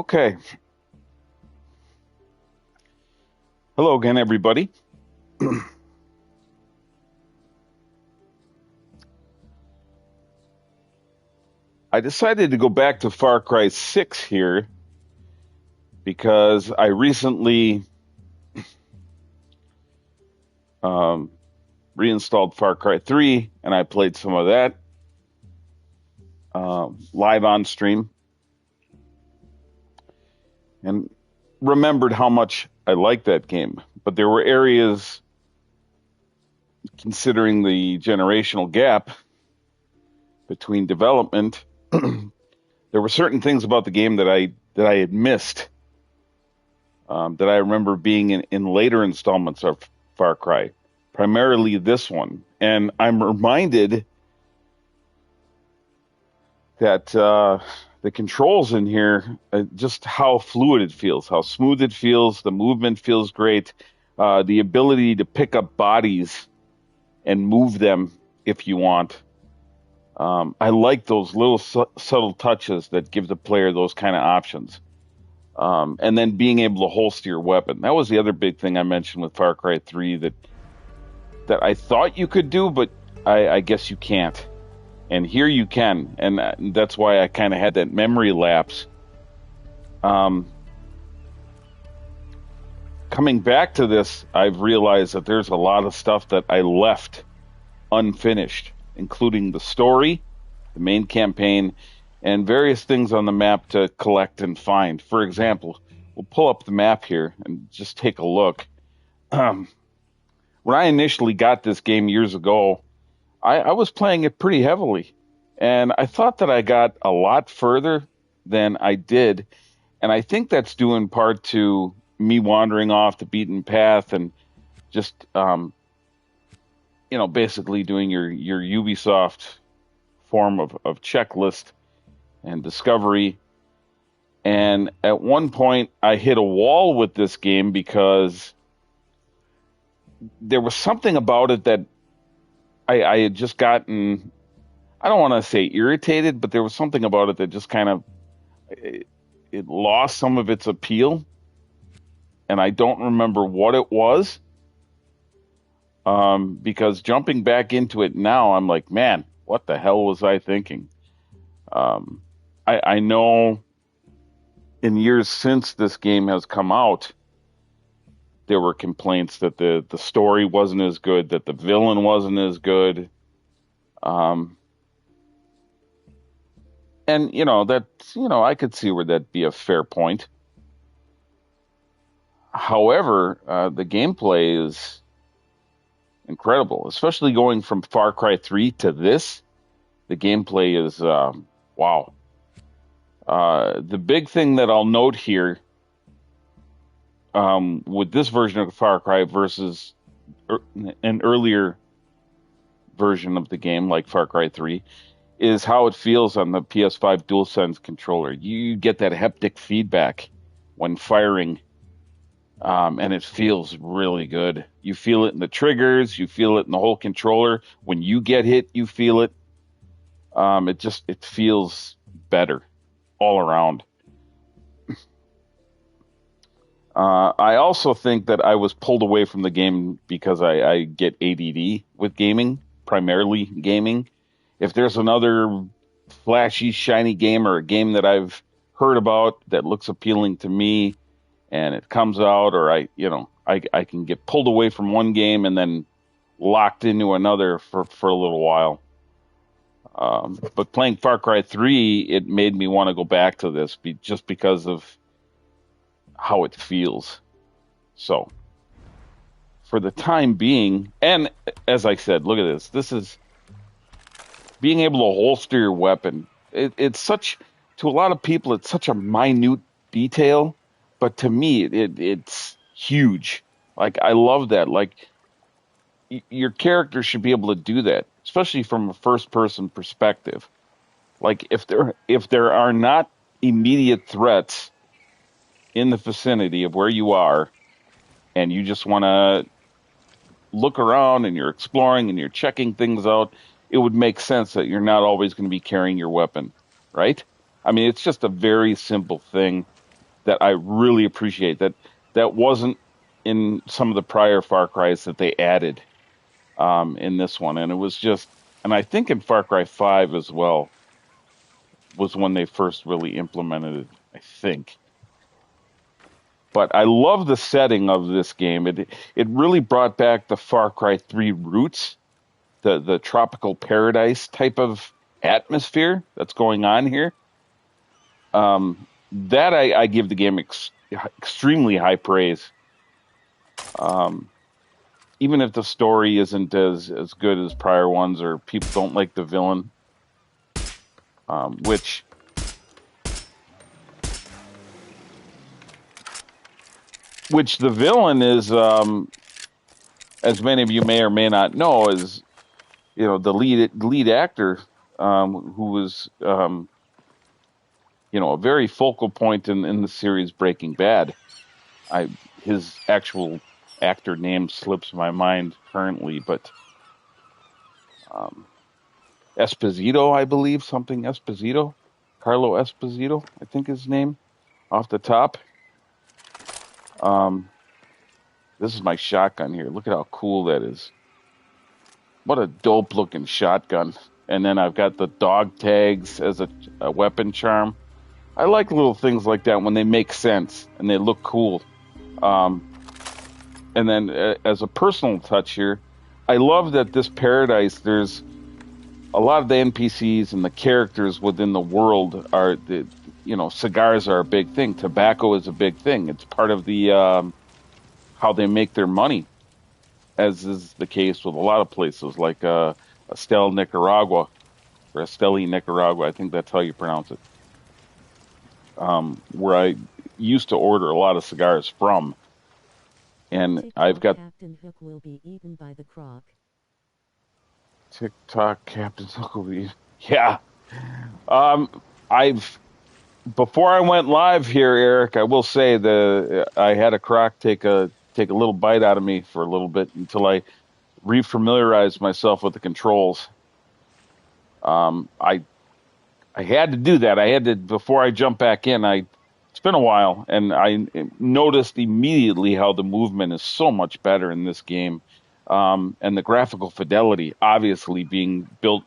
Okay. Hello again, everybody. I decided to go back to Far Cry 6 here because I recently um, reinstalled Far Cry 3 and I played some of that live on stream and remembered how much I liked that game. But there were areas, considering the generational gap between development, there were certain things about the game that I had missed, that I remember being in later installments of Far Cry, primarily this one. And I'm reminded that the controls in here, just how fluid it feels, how smooth it feels, the movement feels great, the ability to pick up bodies and move them if you want. I like those little subtle touches that give the player those kind of options. And then being able to holster your weapon. That was the other big thing I mentioned with Far Cry 3 that I thought you could do, but I guess you can't. And here you can. And that's why I kind of had that memory lapse. Coming back to this, I've realized that there's a lot of stuff that I left unfinished, including the story, the main campaign, and various things on the map to collect and find. For example, we'll pull up the map here and just take a look. When I initially got this game years ago, I was playing it pretty heavily, and I thought that I got a lot further than I did, and I think that's due in part to me wandering off the beaten path and just, basically doing your Ubisoft form of checklist and discovery. And at one point, I hit a wall with this game because there was something about it that I had just gotten, I don't want to say irritated, but there was something about it that just kind of, it lost some of its appeal. And I don't remember what it was. Because jumping back into it now, I'm like, man, what the hell was I thinking? I know in years since this game has come out, there were complaints that the story wasn't as good, that the villain wasn't as good. And, I could see where that'd be a fair point. However, the gameplay is incredible, especially going from Far Cry 3 to this. The gameplay is, wow. The big thing that I'll note here, with this version of Far Cry versus an earlier version of the game, like Far Cry 3, is how it feels on the PS5 DualSense controller. You get that haptic feedback when firing, and it feels really good. You feel it in the triggers, you feel it in the whole controller. When you get hit, you feel it. It feels better all around. I also think that I was pulled away from the game because I get ADD with gaming, primarily gaming. If there's another flashy, shiny game or a game that I've heard about that looks appealing to me and it comes out, or I can get pulled away from one game and then locked into another for a little while. But playing Far Cry 3, it made me want to go back to this just because of how it feels. So, for the time being, and as I said, look at this. This is being able to holster your weapon. It's such, to a lot of people, it's such a minute detail, but to me, it's huge. Like, I love that. Like, your character should be able to do that, especially from a first-person perspective. Like, if there are not immediate threats in the vicinity of where you are, and you just want to look around and you're exploring and you're checking things out, it would make sense that you're not always going to be carrying your weapon, right? I mean, it's just a very simple thing. that I really appreciate that wasn't in some of the prior Far Cries that they added in this one, and it was just, and I think in Far Cry 5 as well was when they first really implemented it. I think, but I love the setting of this game. It really brought back the Far Cry 3 roots, the tropical paradise type of atmosphere that's going on here. That I give the game extremely high praise. Um, Even if the story isn't as good as prior ones, or people don't like the villain, which the villain is, as many of you may or may not know, is the lead actor, who was a very focal point in the series Breaking Bad. His actual actor name slips my mind currently, but Esposito, I believe, something Esposito, Carlo Esposito, I think his name, off the top. This is my shotgun here. Look at how cool that is. What a dope looking shotgun. And then I've got the dog tags as a weapon charm. I like little things like that when they make sense and they look cool. And then as a personal touch here, I love that this paradise, there's a lot of the NPCs and the characters within the world are, cigars are a big thing. Tobacco is a big thing. It's part of the how they make their money, as is the case with a lot of places like Esteli, Nicaragua, I think that's how you pronounce it, where I used to order a lot of cigars from. And I've got Captain Hook will be eaten by the croc. TikTok Captain Hook will be, yeah. I've Before I went live here, Eric, I will say I had a croc take a little bite out of me for a little bit until I refamiliarized myself with the controls. I had to do that. I had to, before I jump back in. It's been a while, and I noticed immediately how the movement is so much better in this game, and the graphical fidelity, obviously being built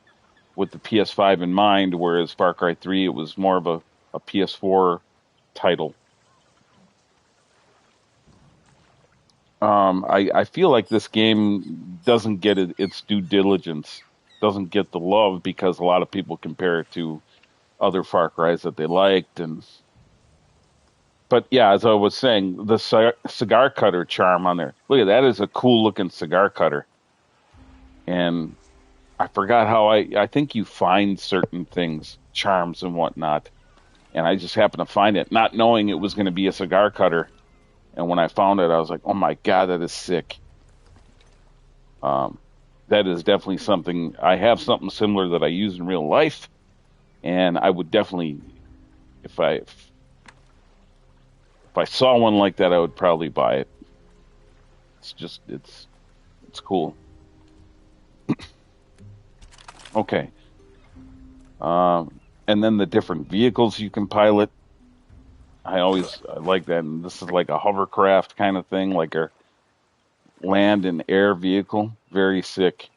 with the PS5 in mind, whereas Far Cry 3 it was more of a PS4 title. I feel like this game doesn't get its due diligence, doesn't get the love, because a lot of people compare it to other Far Cries that they liked. But yeah, as I was saying, the cigar cutter charm on there. Look at that, is a cool looking cigar cutter. And I forgot how I think you find certain things, charms and whatnot. And I just happened to find it, not knowing it was going to be a cigar cutter. And when I found it, I was like, oh my God, that is sick. That is definitely something. I have something similar that I use in real life. And I would definitely, if I saw one like that, I would probably buy it. It's cool. Okay. And then the different vehicles you can pilot. I like that. And this is like a hovercraft kind of thing, like a land and air vehicle. Very sick.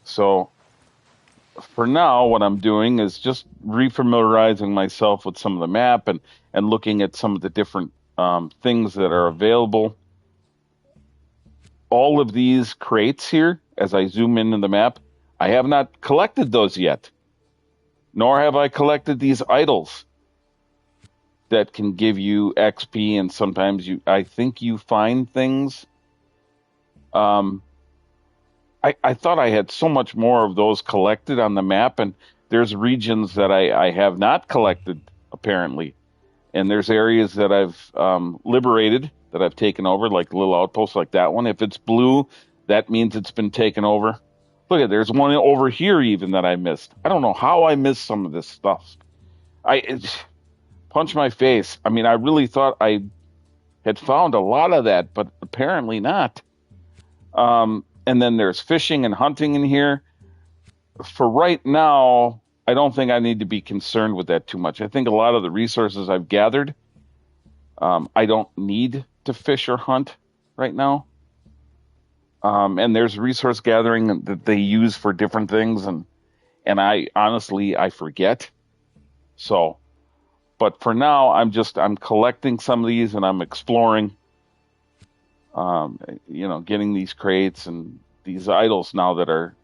So for now, what I'm doing is just refamiliarizing myself with some of the map and looking at some of the different things that are available. All of these crates here, as I zoom into the map, I have not collected those yet. Nor have I collected these idols that can give you XP, and sometimes I think you find things. I thought I had so much more of those collected on the map, and there's regions that I have not collected, apparently. And there's areas that I've liberated, that I've taken over, like little outposts like that one. If it's blue, that means it's been taken over. Look at, there's one over here even that I missed. I don't know how I missed some of this stuff. Punch my face. I mean, I really thought I had found a lot of that, but apparently not. And and then there's fishing and hunting in here. For right now, I don't think I need to be concerned with that too much. I think a lot of the resources I've gathered, I don't need to fish or hunt right now. And there's resource gathering that they use for different things, and I honestly I forget. So, but for now, I'm collecting some of these and I'm exploring. Getting these crates and these idols now that are,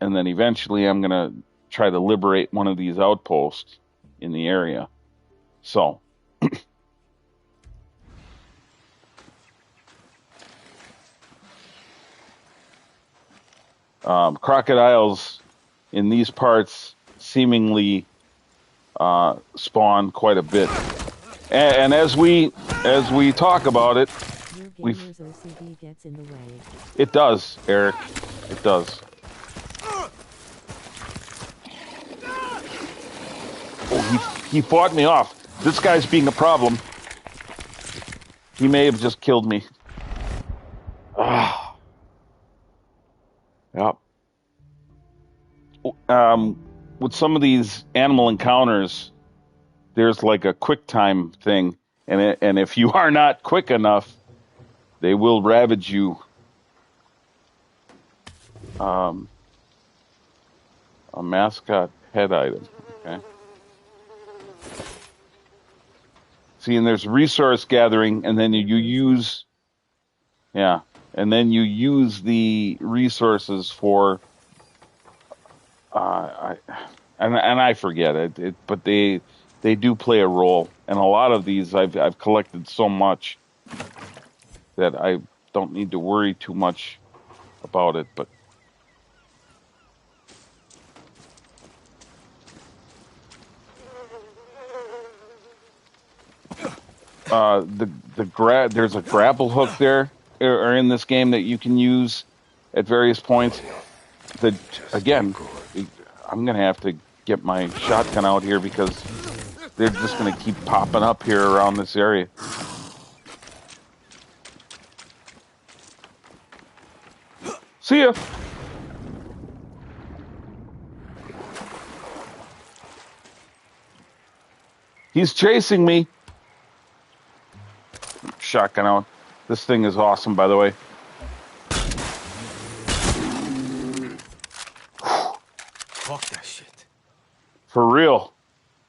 and then eventually I'm gonna try to liberate one of these outposts in the area. So. Crocodiles in these parts seemingly spawn quite a bit, and as we talk about it, Your gamer's OCD gets in the way. It does, Eric. It does. Oh, he fought me off. This guy's being a problem. He may have just killed me. Ah. Yep. With some of these animal encounters, there's like a quick time thing, and if you are not quick enough, they will ravage you. A mascot head item. Okay. See, and there's resource gathering, and then you use, and then you use the resources for. I forget it, but they do play a role, and a lot of these I've collected so much that I don't need to worry too much about it. But there's a grapple hook there, or in this game that you can use at various points. Again, I'm gonna have to get my shotgun out here because they're just gonna keep popping up here around this area. See ya. He's chasing me. Shotgun out. This thing is awesome, by the way. Fuck that shit. For real.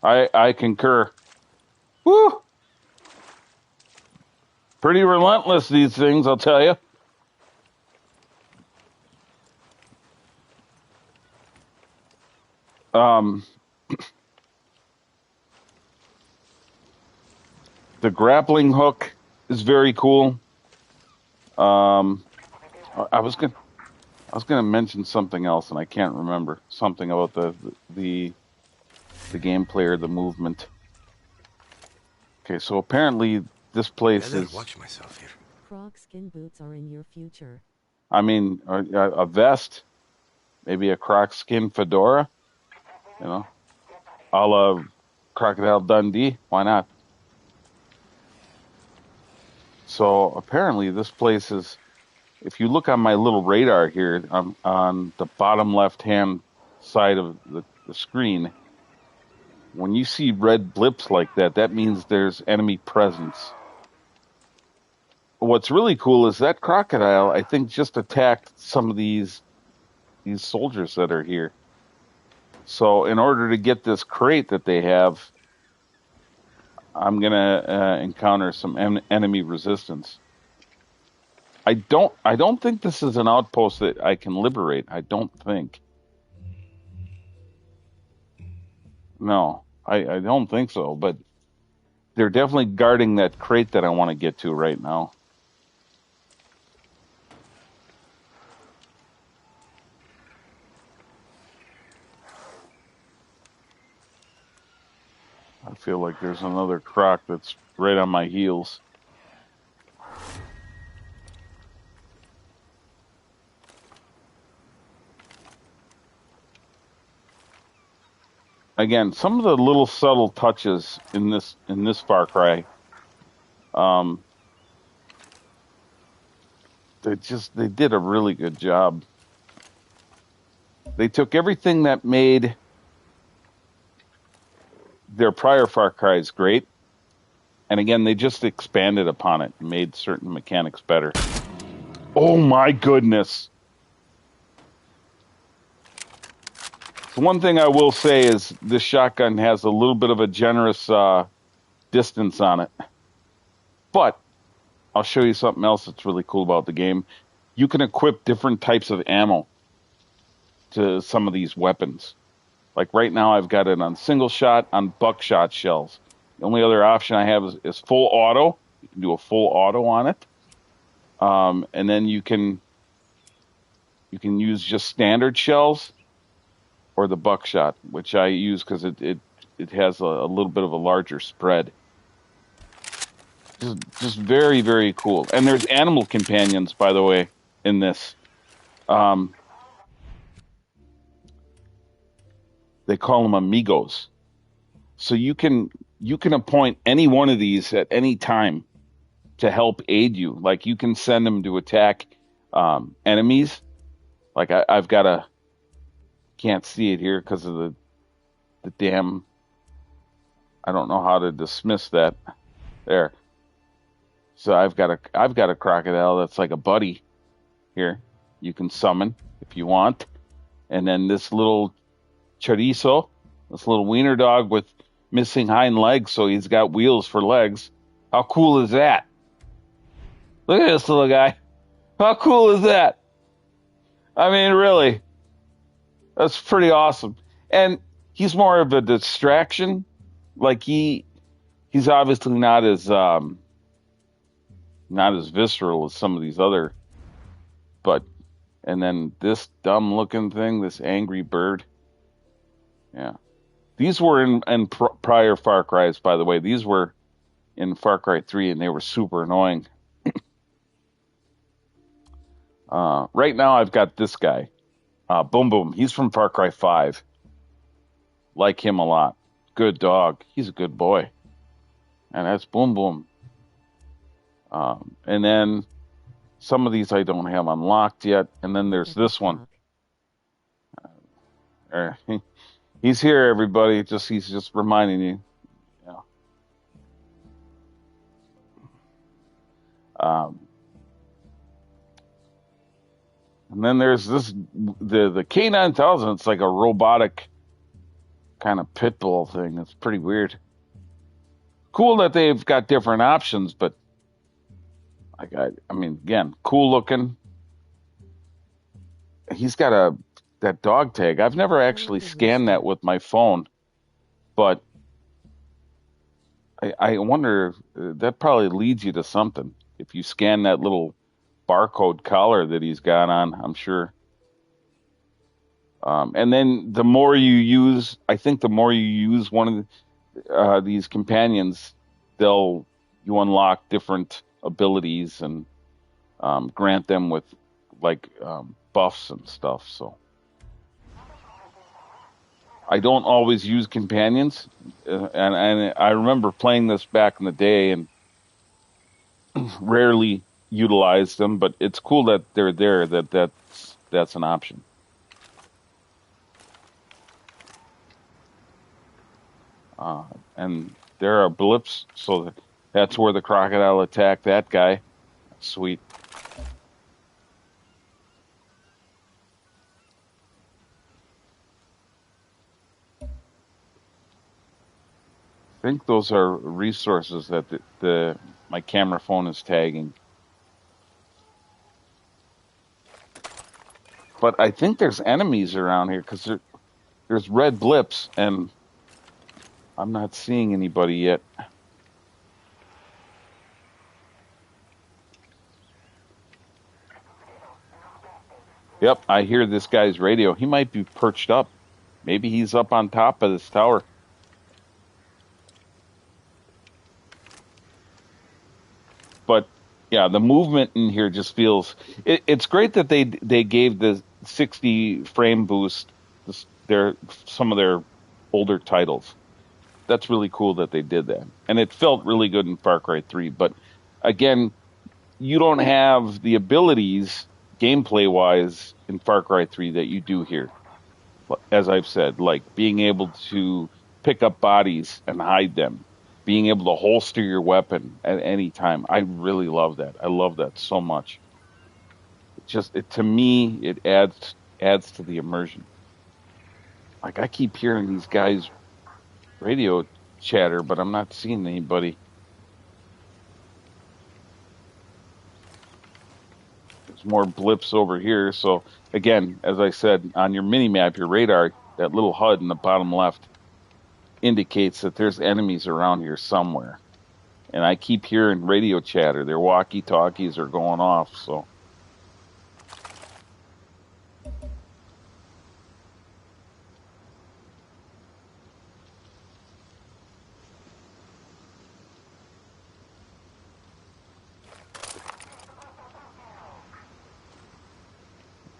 I concur. Woo! Pretty relentless, these things, I'll tell you. The grappling hook is very cool. I was gonna mention something else, and I can't remember something about the gameplay or the movement. Okay, so apparently this place is. Watch myself here. Croc skin boots are in your future. I mean, a vest, maybe a Croc skin fedora, a la Crocodile Dundee. Why not? So apparently this place is, if you look on my little radar here on the bottom left-hand side of the screen, when you see red blips like that, that means there's enemy presence. What's really cool is that crocodile, I think, just attacked some of these soldiers that are here. So in order to get this crate that they have, I'm gonna encounter some enemy resistance. I don't think this is an outpost that I can liberate. I don't think. No, I don't think so. But they're definitely guarding that crate that I want to get to right now. I feel like there's another croc that's right on my heels. Again, some of the little subtle touches in this Far Cry, they did a really good job. They took everything that made their prior Far Cry's great, and again, they just expanded upon it and made certain mechanics better. Oh my goodness. So one thing I will say is this shotgun has a little bit of a generous distance on it. But I'll show you something else that's really cool about the game. You can equip different types of ammo to some of these weapons. Like right now I've got it on single shot, on buckshot shells. The only other option I have is full auto. You can do a full auto on it. And then you can use just standard shells or the buckshot, which I use because it has a little bit of a larger spread. Just very, very cool. And there's animal companions, by the way, in this. They call them amigos. So you can appoint any one of these at any time to help aid you. Like you can send them to attack enemies. Like I've got can't see it here because of the damn, I don't know how to dismiss that. There. So I've got a crocodile that's like a buddy here. You can summon if you want. And then this little chorizo, this little wiener dog with missing hind legs, so he's got wheels for legs. How cool is that? Look at this little guy. How cool is that? I mean, really. That's pretty awesome. And he's more of a distraction. Like he's obviously not as visceral as some of these other, and then this dumb looking thing, this angry bird. Yeah. These were in prior Far Cry's, by the way. These were in Far Cry 3, and they were super annoying. Right now, I've got this guy, Boom Boom. He's from Far Cry 5. Like him a lot. Good dog. He's a good boy. And that's Boom Boom. And then some of these I don't have unlocked yet. And then there's this one. He's here, everybody. He's just reminding you. Yeah. And then there's this, the K9000. It's like a robotic kind of pit bull thing. It's pretty weird. Cool that they've got different options, but I mean, again, cool looking. He's got that dog tag. I've never actually scanned that with my phone, but I wonder, that probably leads you to something. If you scan that little barcode collar that he's got on, I'm sure. And then the more you use one of these companions, you unlock different abilities and grant them with like buffs and stuff. So I don't always use companions, and I remember playing this back in the day and rarely utilized them, but it's cool that they're there, that's an option. And there are blips, so that's where the crocodile attacked that guy. Sweet. I think those are resources that my camera phone is tagging. But I think there's enemies around here because there's red blips, and I'm not seeing anybody yet. Yep, I hear this guy's radio. He might be perched up. Maybe he's up on top of this tower. But yeah, the movement in here just feels. It's great that they gave the 60 frame boost. Some of their older titles. That's really cool that they did that, and it felt really good in Far Cry 3. But again, you don't have the abilities gameplay-wise in Far Cry 3 that you do here. As I've said, like being able to pick up bodies and hide them, being able to holster your weapon at any time. I really love that. I love that so much. To me, it adds to the immersion. Like, I keep hearing these guys radio chatter, but I'm not seeing anybody. There's more blips over here. So again, as I said, on your mini map, your radar, that little HUD in the bottom left indicates that there's enemies around here somewhere. And I keep hearing radio chatter. Their walkie-talkies are going off, so.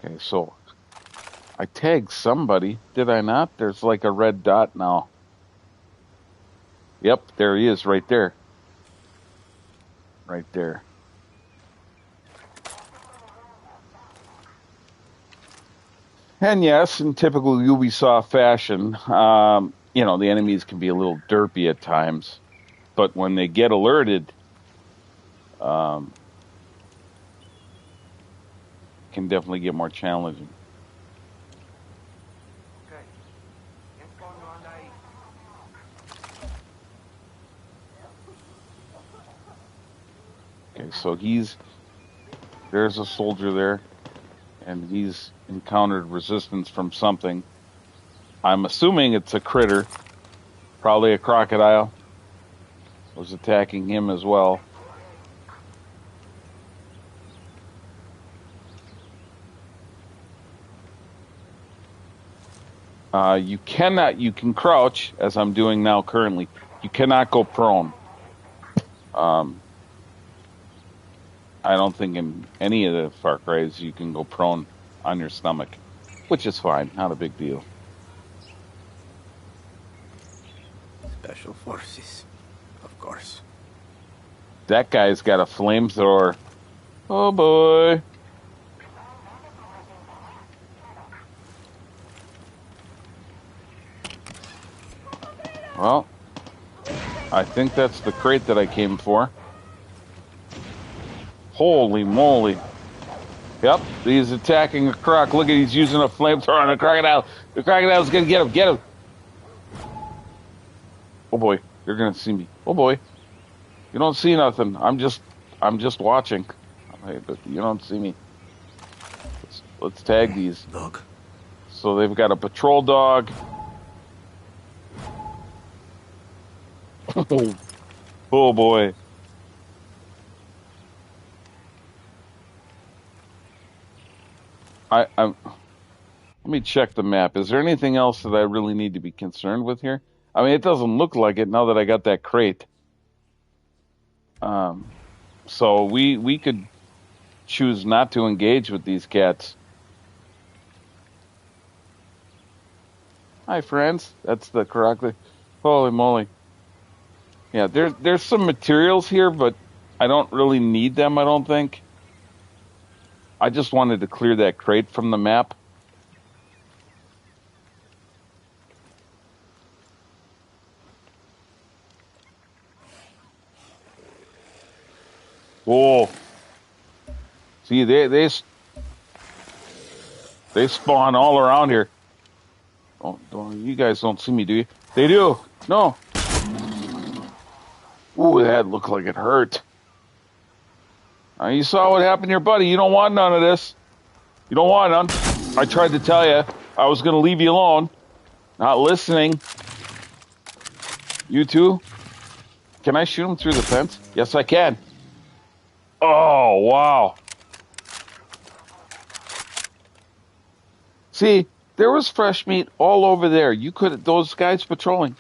Okay, so I tagged somebody, did I not? There's like a red dot now. Yep, there he is, right there. Right there. And yes, in typical Ubisoft fashion, the enemies can be a little derpy at times. But when they get alerted, can definitely get more challenging. Okay, so there's a soldier there, and he's encountered resistance from something. I'm assuming it's a critter, probably a crocodile, was attacking him as well. You can crouch, as I'm doing now currently. You cannot go prone. I don't think in any of the Far Cry's you can go prone on your stomach, which is fine, not a big deal. Special forces, of course. That guy's got a flamethrower. Oh boy. Well, I think that's the crate that I came for. Holy moly. Yep, he's attacking a croc. Look at, he's using a flamethrower on a crocodile. The crocodile's gonna get him. Get him. Oh boy, you're gonna see me. Oh boy. You don't see nothing. I'm just watching. But you don't see me. Let's tag these. Dog. So they've got a patrol dog. Oh boy. Let me check the map. Is there anything else that I really need to be concerned with here? I mean, it doesn't look like it now that I got that crate. So we could choose not to engage with these cats. Hi, friends. That's the crocodile. Holy moly. Yeah, there's some materials here, but I don't really need them, I don't think. I just wanted to clear that crate from the map. Whoa. See, they spawn all around here. Oh, you guys don't see me, do you? They do. No. Ooh, that looked like it hurt. You saw what happened to your buddy. You don't want none of this. You don't want none. I tried to tell you. I was going to leave you alone. Not listening. You too? Can I shoot him through the fence? Yes, I can. Oh, wow. See, there was fresh meat all over there. You could, those guys patrolling.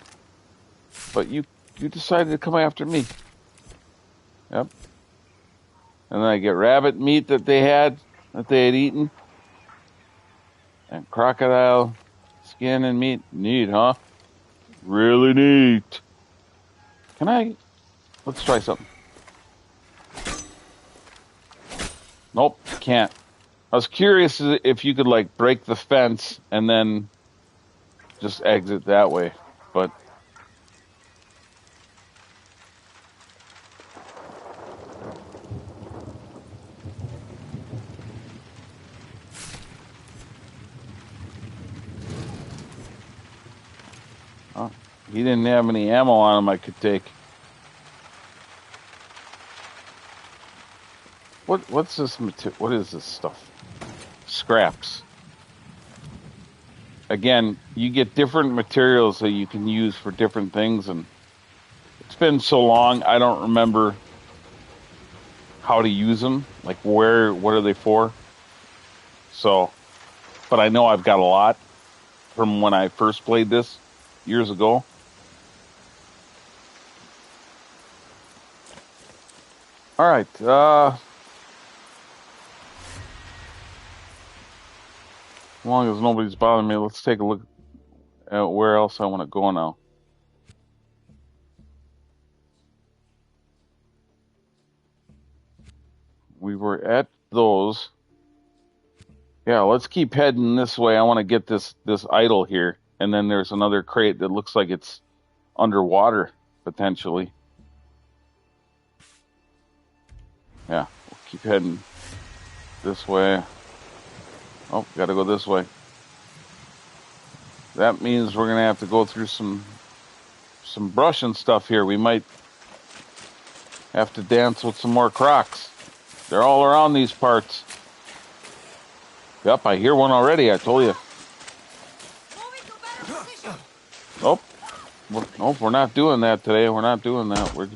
But you decided to come after me. Yep. And then I get rabbit meat that they had eaten. And crocodile skin and meat. Neat, huh? Really neat. Let's try something. Nope, can't. I was curious if you could like break the fence and then just exit that way, but he didn't have any ammo on him I could take. What's this material? What is this stuff? Scraps. Again, you get different materials that you can use for different things, and it's been so long I don't remember how to use them. Like what are they for? So, but I know I've got a lot from when I first played this years ago. All right. As long as nobody's bothering me, let's take a look at where else I want to go now. We were at those. Yeah, let's keep heading this way. I want to get this idol here. And then there's another crate that looks like it's underwater, potentially. Yeah, we'll keep heading this way. Oh, gotta go this way. That means we're gonna have to go through some brush and stuff here. We might have to dance with some more crocs. They're all around these parts. Yep, I hear one already, I told you. Nope. Nope, we're not doing that today. We're not doing that. We're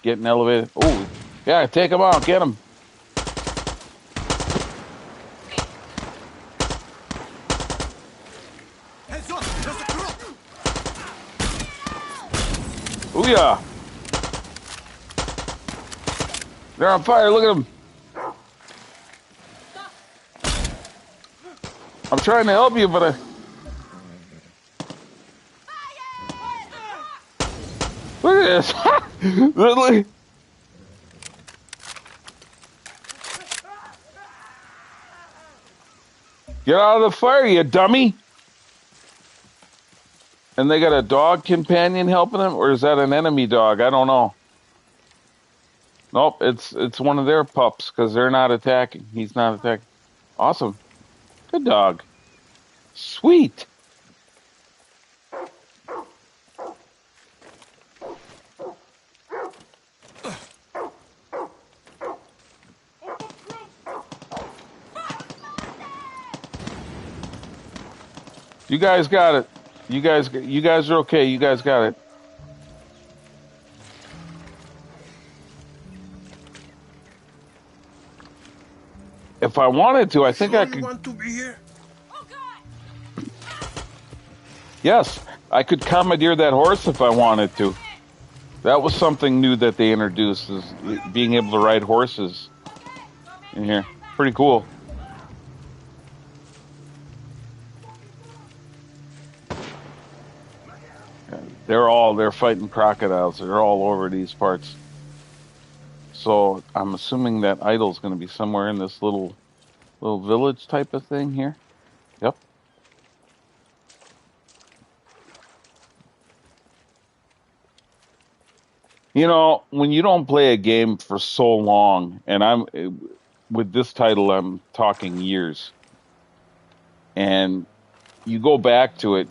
getting elevated. Oh, yeah, take them out. Get them. Oh, yeah. They're on fire. Look at them. I'm trying to help you, but look at this. Literally. Get out of the fire, you dummy. And they got a dog companion helping them, or is that an enemy dog? I don't know. Nope, it's one of their pups because they're not attacking. He's not attacking. Awesome. Good dog. Sweet. You guys got it. You guys are okay. You guys got it. If I wanted to, I think I could. Want to be here? Yes, I could commandeer that horse if I wanted to. That was something new that they introduced, is being able to ride horses in here. Pretty cool. They're fighting crocodiles. They're all over these parts. So I'm assuming that idol's going to be somewhere in this little village type of thing here. Yep. You know, when you don't play a game for so long, and with this title, I'm talking years, and you go back to it,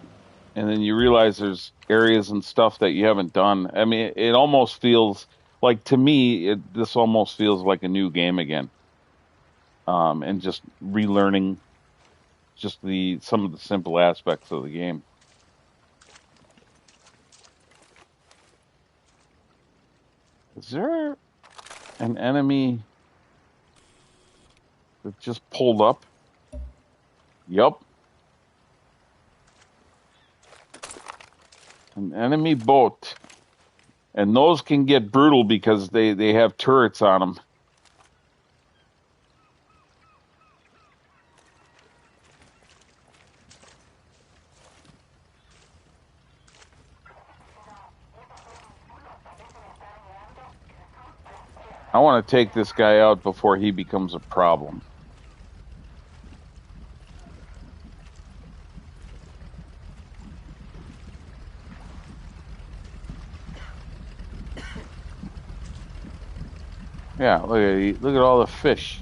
and then you realize there's areas and stuff that you haven't done. I mean, it almost feels like, to me, this almost feels like a new game again, and just relearning just some of the simple aspects of the game. Is there an enemy that just pulled up? Yup. An enemy boat. And those can get brutal because they have turrets on them. I want to take this guy out before he becomes a problem. Yeah, look at all the fish.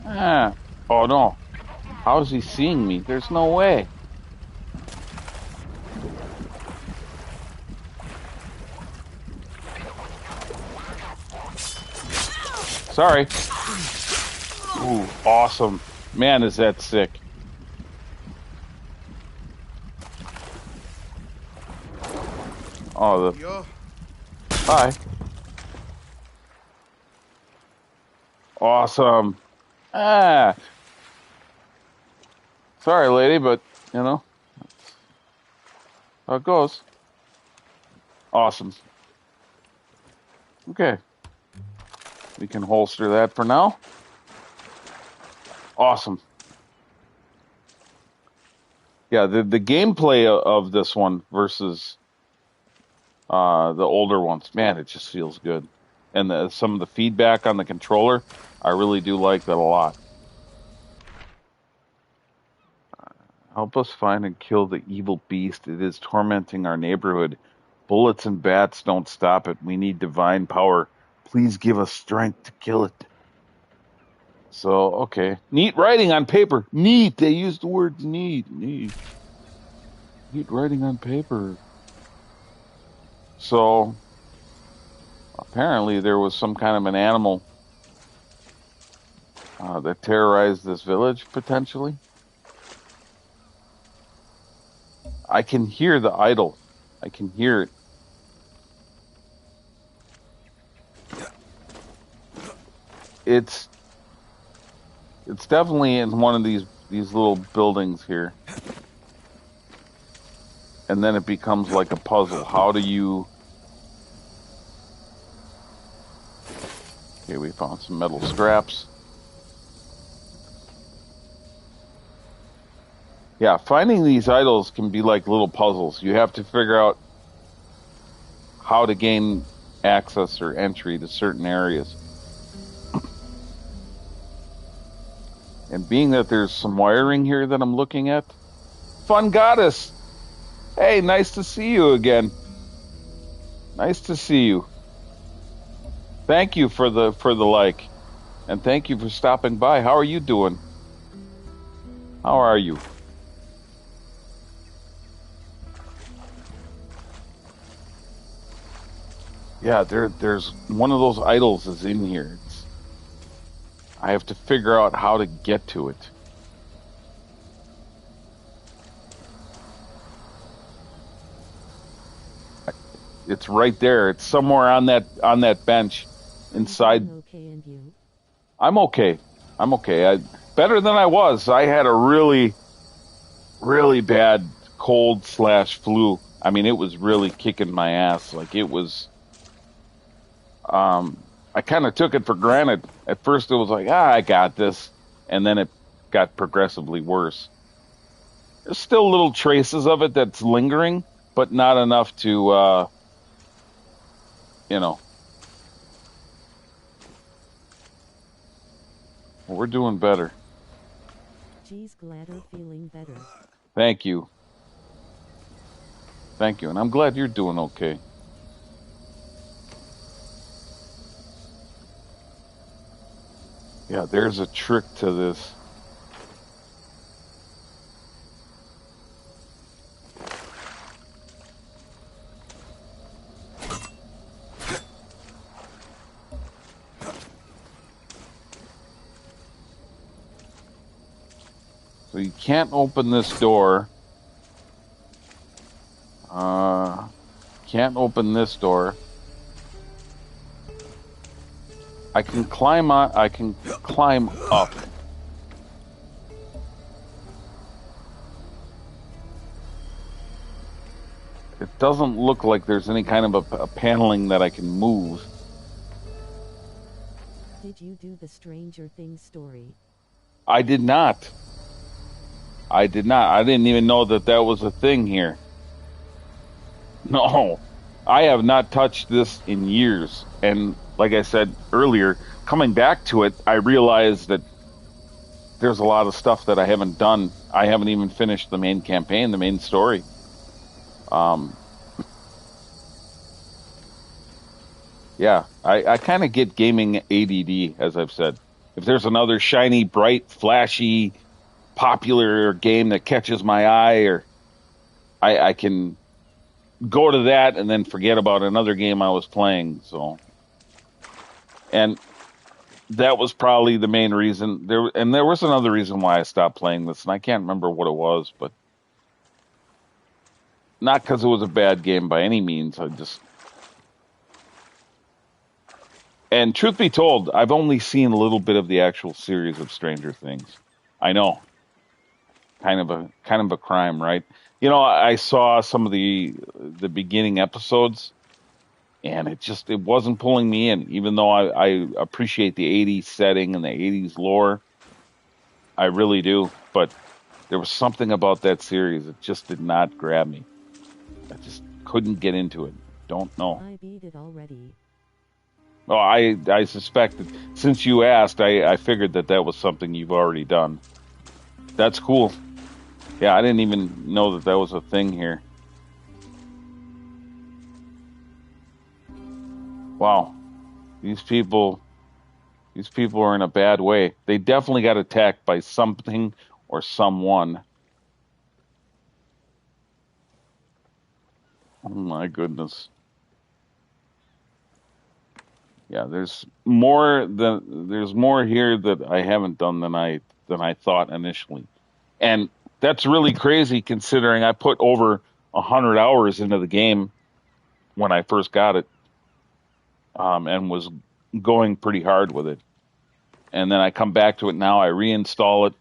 Ah, oh no. How is he seeing me? There's no way. Sorry. Ooh, awesome. Man, is that sick. Oh, hi. Awesome. Ah. Sorry, lady, but, you know, that's how it goes. Awesome. Okay. We can holster that for now. Awesome. Yeah, the gameplay of this one versus the older ones, man, it just feels good. And some of the feedback on the controller, I really do like that a lot. Help us find and kill the evil beast. It is tormenting our neighborhood. Bullets and bats don't stop it. We need divine power. Please give us strength to kill it. So, okay. Neat writing on paper. Neat. They use the word neat. Neat. Neat writing on paper. So, apparently there was some kind of an animal that terrorized this village, potentially. I can hear the idol. I can hear it. It's definitely in one of these little buildings here. And then it becomes like a puzzle. How do you... Okay, we found some metal scraps. Yeah, finding these idols can be like little puzzles. You have to figure out how to gain access or entry to certain areas. And being that there's some wiring here that I'm looking at. Fun Goddess! Hey, nice to see you again. Nice to see you. Thank you for the like. And thank you for stopping by. How are you doing? How are you? Yeah, there's one of those idols is in here. I have to figure out how to get to it. It's right there. It's somewhere on that bench inside. Okay, and you? I'm okay. I'm okay. Better than I was. I had a really, really bad cold/flu. I mean, it was really kicking my ass. Like it was. I kind of took it for granted. At first, it was like, I got this, and then it got progressively worse. There's still little traces of it that's lingering, but not enough to, we're doing better. Geez, glad you're feeling better. Thank you. Thank you, and I'm glad you're doing okay. Yeah, there's a trick to this. So you can't open this door. Can't open this door. I can climb on. I can climb up. It doesn't look like there's any kind of a paneling that I can move. Did you do the Stranger Things story? I did not. I did not. I didn't even know that was a thing here. No, I have not touched this in years. And like I said earlier, coming back to it, I realized that there's a lot of stuff that I haven't done. I haven't even finished the main campaign, the main story. Um, yeah, I kind of get gaming ADD, as I've said. If there's another shiny, bright, flashy, popular game that catches my eye, or I can go to that and then forget about another game I was playing. So, and that was probably the main reason. There was another reason why I stopped playing this, and I can't remember what it was, but not because it was a bad game by any means. And truth be told, I've only seen a little bit of the actual series of Stranger Things. I know, kind of a crime, right? You know, I saw some of the beginning episodes, and it wasn't pulling me in. Even though I appreciate the '80s setting and the '80s lore, I really do. But there was something about that series that just did not grab me. I just couldn't get into it. Don't know. I beat it already. Well, I suspected, since you asked, I figured that was something you've already done. That's cool. Yeah, I didn't even know that was a thing here. Wow, these people, these people are in a bad way. They definitely got attacked by something or someone. Oh my goodness. Yeah, there's more here that I haven't done than I thought initially. And that's really crazy considering I put over 100 hours into the game when I first got it, and was going pretty hard with it. And then I come back to it now, I reinstall it,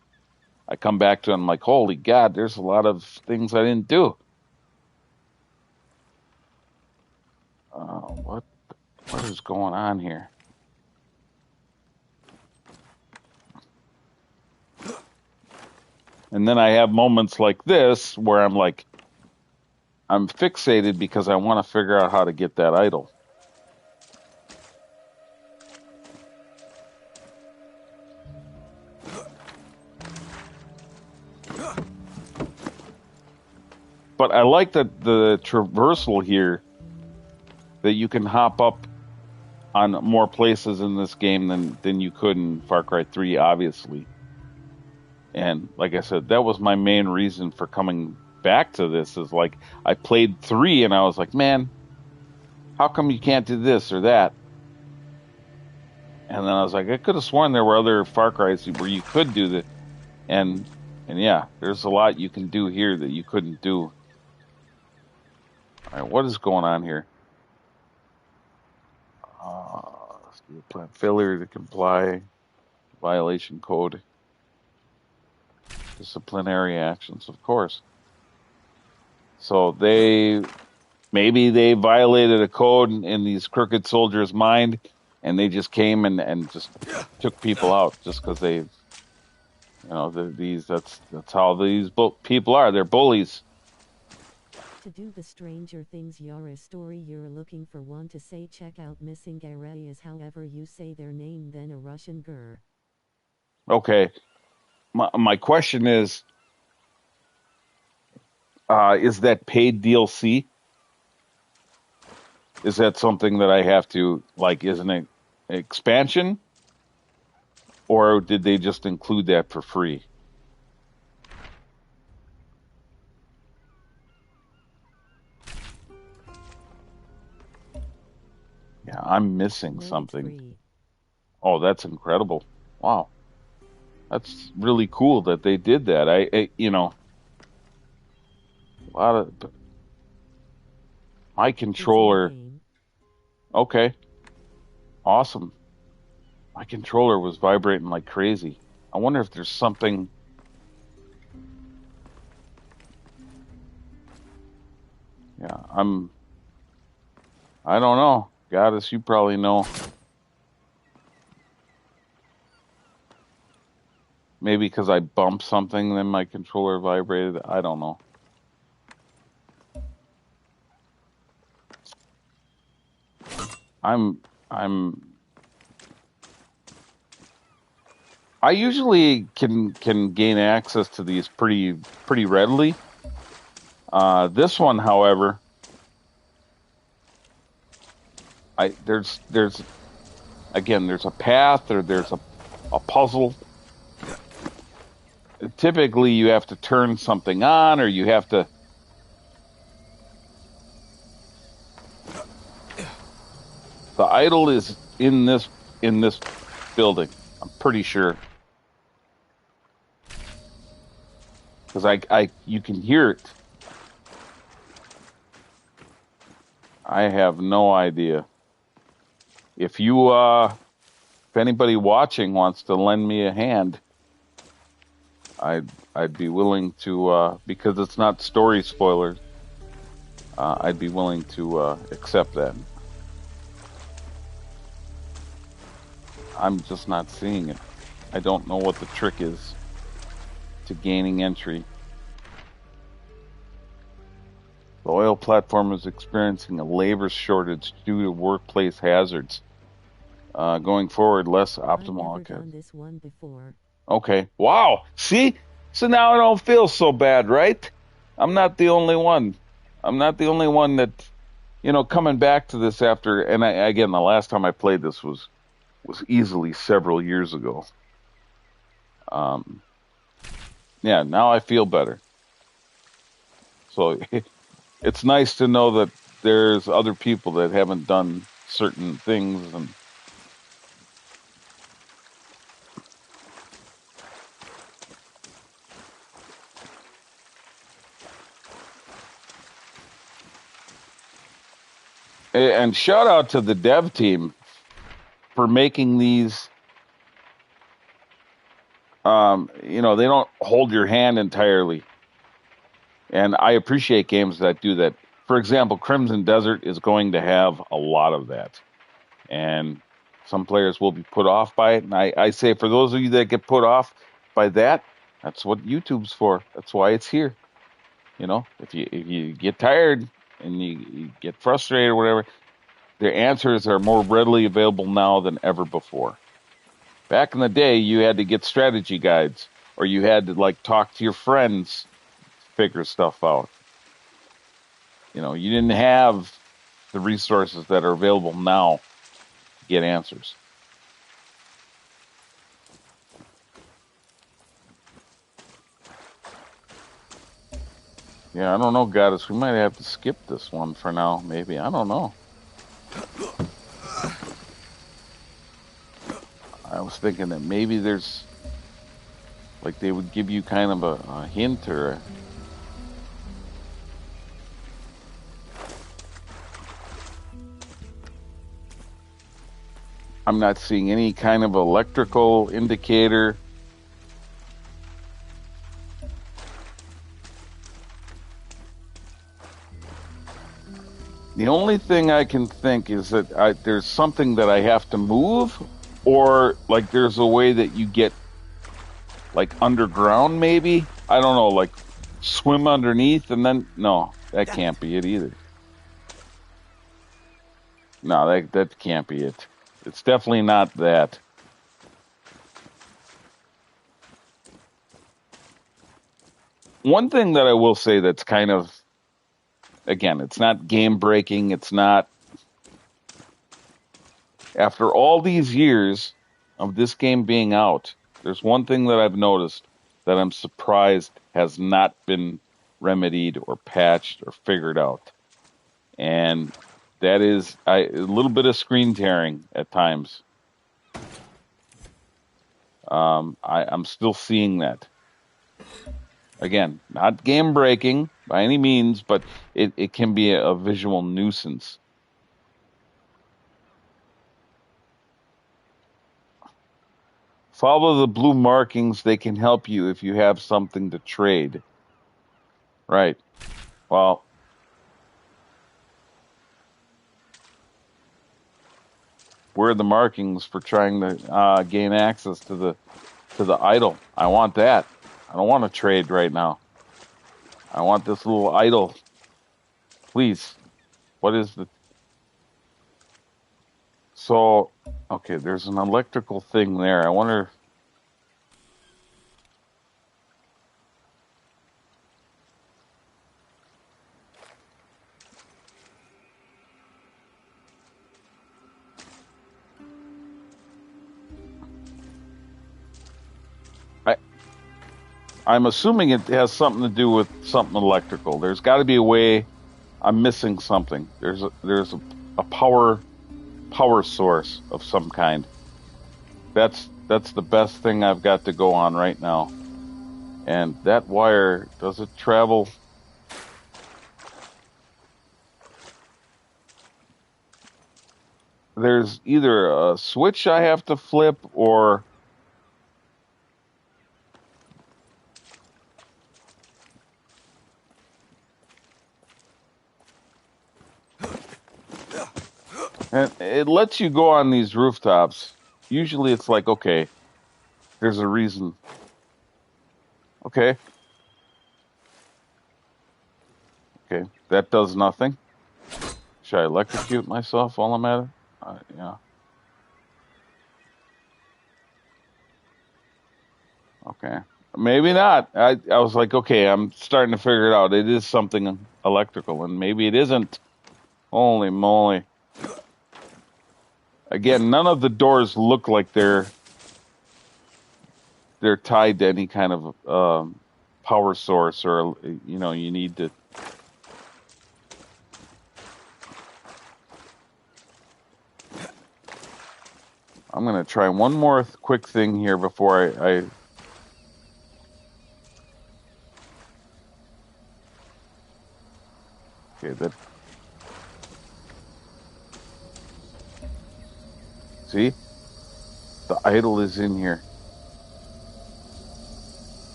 I come back to it, I'm like, holy God, there's a lot of things I didn't do. What is going on here? And then I have moments like this where I'm fixated because I want to figure out how to get that idol. But I like that the traversal here, that you can hop up on more places in this game than you could in Far Cry 3, obviously. And like I said, that was my main reason for coming back to this, is like I played 3 and I was like, man, how come you can't do this or that? And then I was like, I could have sworn there were other Far Cries where you could do that. And yeah, there's a lot you can do here that you couldn't do. All right, what is going on here? Plant failure to comply, violation code, disciplinary actions, of course. So maybe they violated a code in these crooked soldiers' mind, and they just came and just took people out just because that's how these people are. They're bullies. To do the Stranger Things Yara story, you're looking for one to say check out missing areas, however you say their name, then a Russian gur. Okay, my question is that paid DLC? Is that something that I have to, like, is an expansion? Or did they just include that for free? Yeah, I'm missing No, it's something. free. Oh, that's incredible. Wow. That's really cool that they did that. A lot of my It's in the controller. game. Okay, awesome. My controller was vibrating like crazy. I wonder if there's something. Yeah, I don't know. Goddess, you probably know. Maybe because I bumped something, then my controller vibrated. I don't know. I'm I usually can gain access to these pretty readily. This one, however, there's again there's a path or there's a puzzle. Typically, you have to turn something on or you have to. The idol is in this building. I'm pretty sure because I you can hear it. I have no idea. If anybody watching wants to lend me a hand, I'd be willing to because it's not story spoilers. I'd be willing to accept that. I'm just not seeing it. I don't know what the trick is to gaining entry. The oil platform is experiencing a labor shortage due to workplace hazards. Going forward, less optimal. I've never done this one before. Okay. Wow. See? So now I don't feel so bad, right? I'm not the only one. I'm not the only one that, coming back to this after, and again, the last time I played this was easily several years ago. Yeah, now I feel better. So it's nice to know that there's other people that haven't done certain things and shout out to the dev team for making these. They don't hold your hand entirely. And I appreciate games that do that. For example, Crimson Desert is going to have a lot of that. And some players will be put off by it. And I say for those of you that get put off by that, that's what YouTube's for. That's why it's here. If you get tired and you get frustrated or whatever, the answers are more readily available now than ever before. Back in the day, you had to get strategy guides or you had to talk to your friends, figure stuff out. You didn't have the resources that are available now to get answers. Yeah, I don't know, Goddess. We might have to skip this one for now, maybe. I don't know. I was thinking that maybe there's, they would give you kind of a hint or I'm not seeing any kind of electrical indicator. The only thing I can think is that there's something that I have to move, or there's a way that you get underground, maybe. I don't know, swim underneath and then no, that can't be it either. No, that can't be it. It's definitely not that. One thing that I will say that's kind of, again, it's not game breaking. It's not. After all these years of this game being out, there's one thing that I've noticed that I'm surprised has not been remedied or patched or figured out. And that is a little bit of screen tearing at times. I'm still seeing that. Again, not game breaking by any means, but it can be a visual nuisance. Follow the blue markings. They can help you if you have something to trade. Right. Well, where are the markings for trying to gain access to the idol? I want that. I don't want to trade right now. I want this little idol. Please. What is the... So, okay, there's an electrical thing there. I wonder... I'm assuming it has something to do with something electrical. There's got to be a way. I'm missing something. There's a power source of some kind. That's the best thing I've got to go on right now. And that wire, does it travel? There's either a switch I have to flip or and it lets you go on these rooftops. Usually it's like, okay, there's a reason. Okay. Okay, that does nothing. Should I electrocute myself while I'm at it? Yeah. Okay. Maybe not. I was like, okay, I'm starting to figure it out. It is something electrical, and maybe it isn't. Holy moly. Again, none of the doors look like they're tied to any kind of power source, or you need to. I'm gonna try one more quick thing here before I okay, that. See? The idol is in here.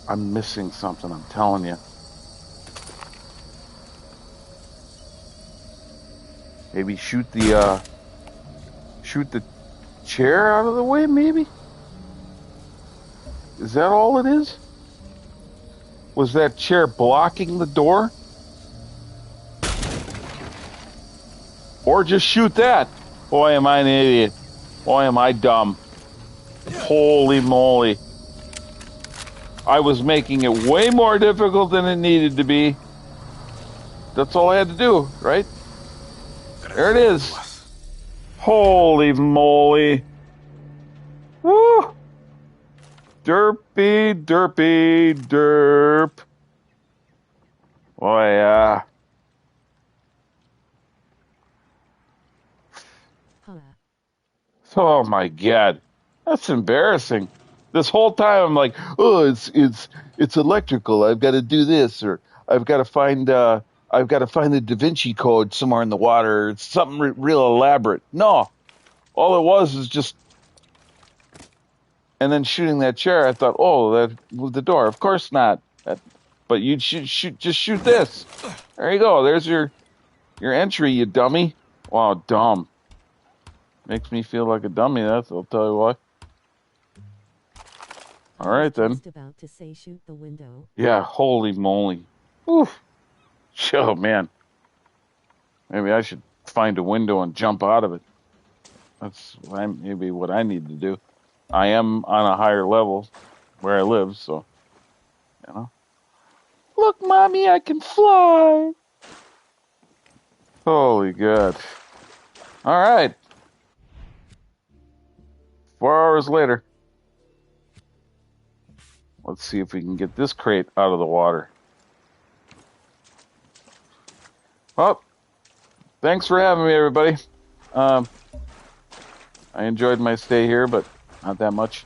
I'm missing something, I'm telling you. Maybe shoot the chair out of the way, maybe? Is that all it is? Was that chair blocking the door? Or just shoot that? Boy, am I an idiot. Boy, am I dumb. Holy moly. I was making it way more difficult than it needed to be. That's all I had to do, right? There it is. Holy moly. Woo! Derpy, derpy, derp. Boy, oh my God. That's embarrassing. This whole time I'm like, oh, it's electrical. I've got to do this, or I've got to find the Da Vinci Code somewhere in the water. It's something real elaborate. No, all it was is just, and then shooting that chair. I thought, oh, that moved the door. Of course not. But you'd just shoot this. There you go. There's your entry, you dummy. Wow, dumb. Makes me feel like a dummy. I'll tell you what. All right, then. Just about to say shoot the window. Yeah, holy moly. Oof. Oh, man. Maybe I should find a window and jump out of it. That's maybe what I need to do. I am on a higher level where I live, so, Look, Mommy, I can fly. Holy God. All right. 4 hours later. Let's see if we can get this crate out of the water. Well, thanks for having me, everybody. I enjoyed my stay here, but not that much.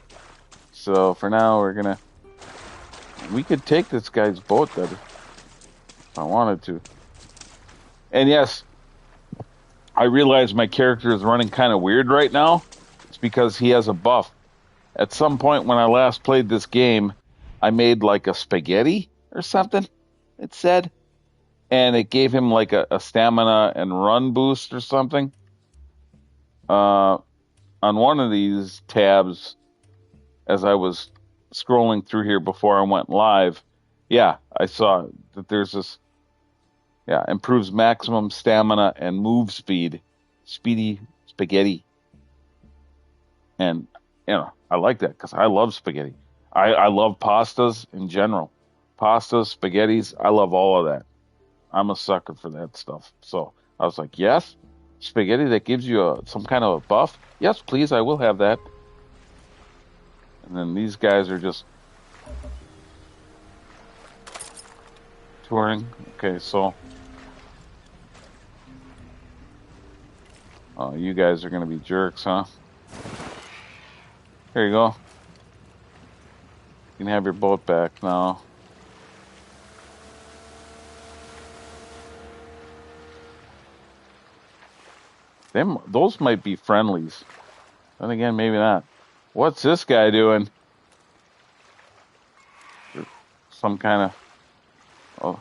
So for now, we could take this guy's boat if I wanted to. And yes, I realize my character is running kind of weird right now. It's because he has a buff. At some point when I last played this game, I made like a spaghetti or something, it said. And it gave him like a stamina and run boost or something. On one of these tabs, as I was scrolling through here before I went live, yeah, I saw that there's this, improves maximum stamina and move speed. Speedy spaghetti. And, I like that because I love spaghetti. I love pastas in general. Pastas, spaghettis, I love all of that. I'm a sucker for that stuff. So I was like, yes, spaghetti that gives you some kind of a buff? Yes, please, I will have that. And then these guys are just touring. Okay, so you guys are gonna be jerks, huh? Here you go. You can have your boat back now. Those might be friendlies. Then again, maybe not. What's this guy doing? Some kind of... Oh.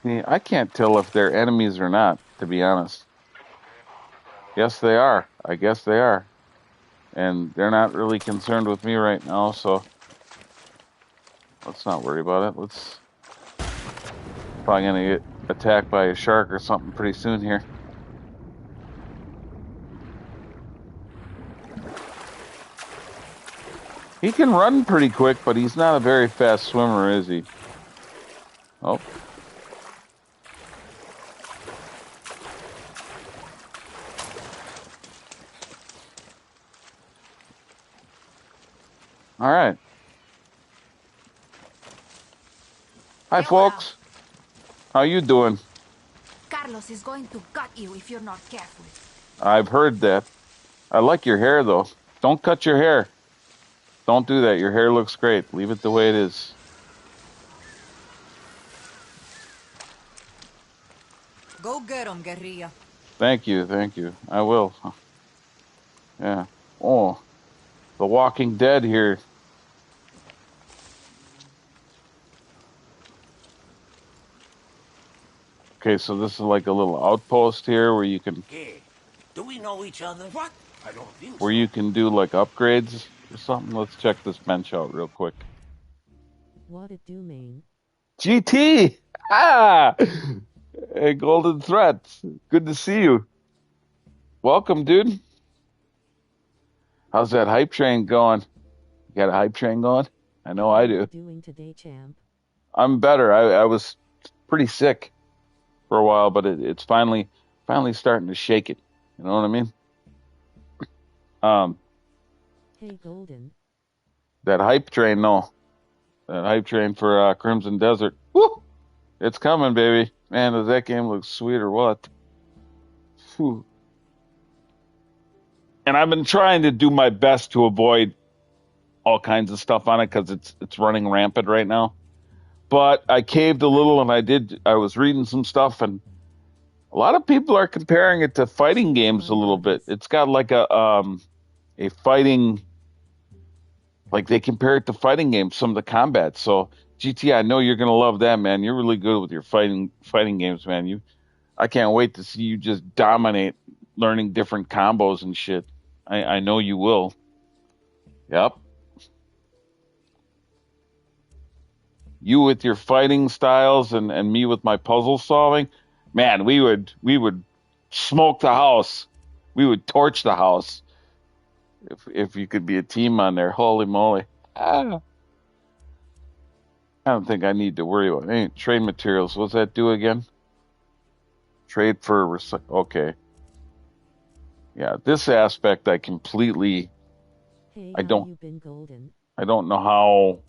See, I can't tell if they're enemies or not, to be honest. Yes, they are. I guess they are. And they're not really concerned with me right now, so let's not worry about it. Let's... Probably gonna get attacked by a shark or something pretty soon here. He can run pretty quick, but he's not a very fast swimmer, is he? Oh. All right. Hi, folks. How you doing? Carlos is going to gut you if you're not careful. I've heard that. I like your hair, though. Don't cut your hair. Don't do that. Your hair looks great. Leave it the way it is. Go get him, guerrilla. Thank you. Thank you. I will. Yeah. Oh, The Walking Dead here. Okay, so this is like a little outpost here where you can... Okay. Do we know each other? What? I don't think Where so. you can do like upgrades or something. Let's check this bench out real quick. What it do, main? GT! Ah! Hey, Golden Threat. Good to see you. Welcome, dude. How's that hype train going? You got a hype train going? I know I do. What you doing today, champ? I'm better. I was pretty sick for a while, but it's finally starting to shake it. You know what I mean? Hey, Golden. That hype train, no. That hype train for Crimson Desert. Woo! It's coming, baby. Man, does that game look sweet or what? Whew. And I've been trying to do my best to avoid all kinds of stuff on it because it's running rampant right now. But I caved a little, and I was reading some stuff, and a lot of people are comparing it to fighting games a little bit. It's got like a fighting, like they compare it to fighting games, some of the combat. So GT, I know you're gonna love that, man. You're really good with your fighting games, man. I can't wait to see you just dominate learning different combos and shit. I know you will. Yep. You with your fighting styles and me with my puzzle solving, man, we would smoke the house. We would torch the house if you could be a team on there. Holy moly. I don't think I need to worry about any trade materials. What's that do again? Trade for okay. Yeah, this aspect I completely Hey, I how don't you been, Golden? I don't know how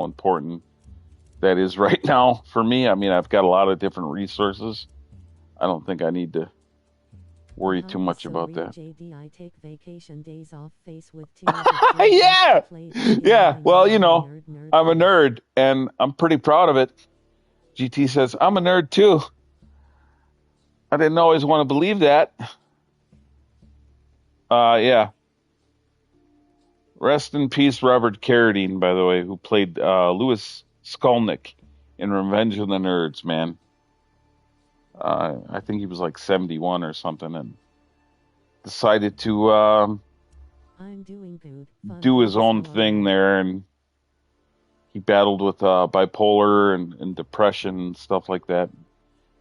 important that is right now for me. I mean, I've got a lot of different resources. I don't think I need to worry too much about that. JD, I take vacation days off face with Yeah. Yeah. Well, you know, I'm a nerd and I'm pretty proud of it. GT says, I'm a nerd too. I didn't always want to believe that. Yeah. Rest in peace, Robert Carradine, by the way, who played Louis Skolnick in Revenge of the Nerds, man. I think he was like 71 or something and decided to I'm doing good. do his own thing there, and he battled with bipolar and depression and stuff like that.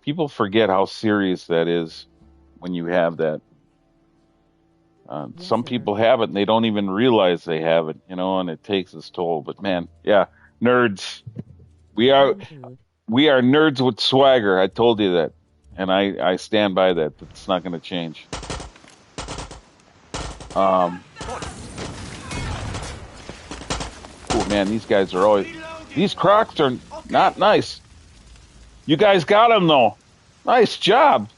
People forget how serious that is when you have that. Yes, some sir. people have it and they don't even realize they have it, you know, and it takes its toll. But man, yeah, nerds. We are nerds with swagger. I told you that. And I stand by that. It's not going to change. Oh, man, these guys are always... These Crocs are not nice. You guys got them, though. Nice job.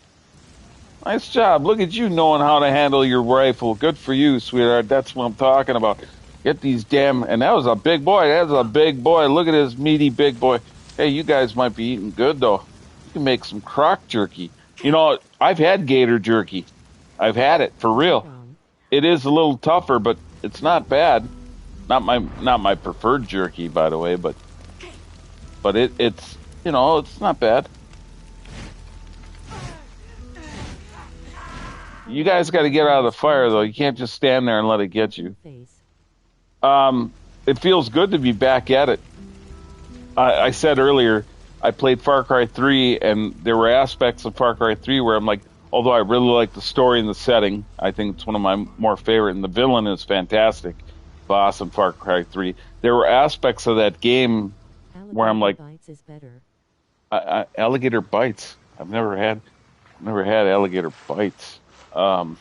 Nice job. Look at you knowing how to handle your rifle. Good for you, sweetheart. That's what I'm talking about. Get these damn... And that was a big boy. That was a big boy. Look at his meaty big boy. Hey, you guys might be eating good, though. You can make some Croc jerky. You know, I've had gator jerky. I've had it, for real. It is a little tougher, but it's not bad. Not my preferred jerky, by the way, but it's, you know, it's not bad. You guys got to get out of the fire, though. You can't just stand there and let it get you. It feels good to be back at it. I said earlier, I played Far Cry 3, and there were aspects of Far Cry 3 where I'm like, although I really like the story and the setting, I think it's one of my more favorite, and the villain is fantastic, boss in Far Cry 3. There were aspects of that game where I'm like, alligator bites. I've never had alligator bites. But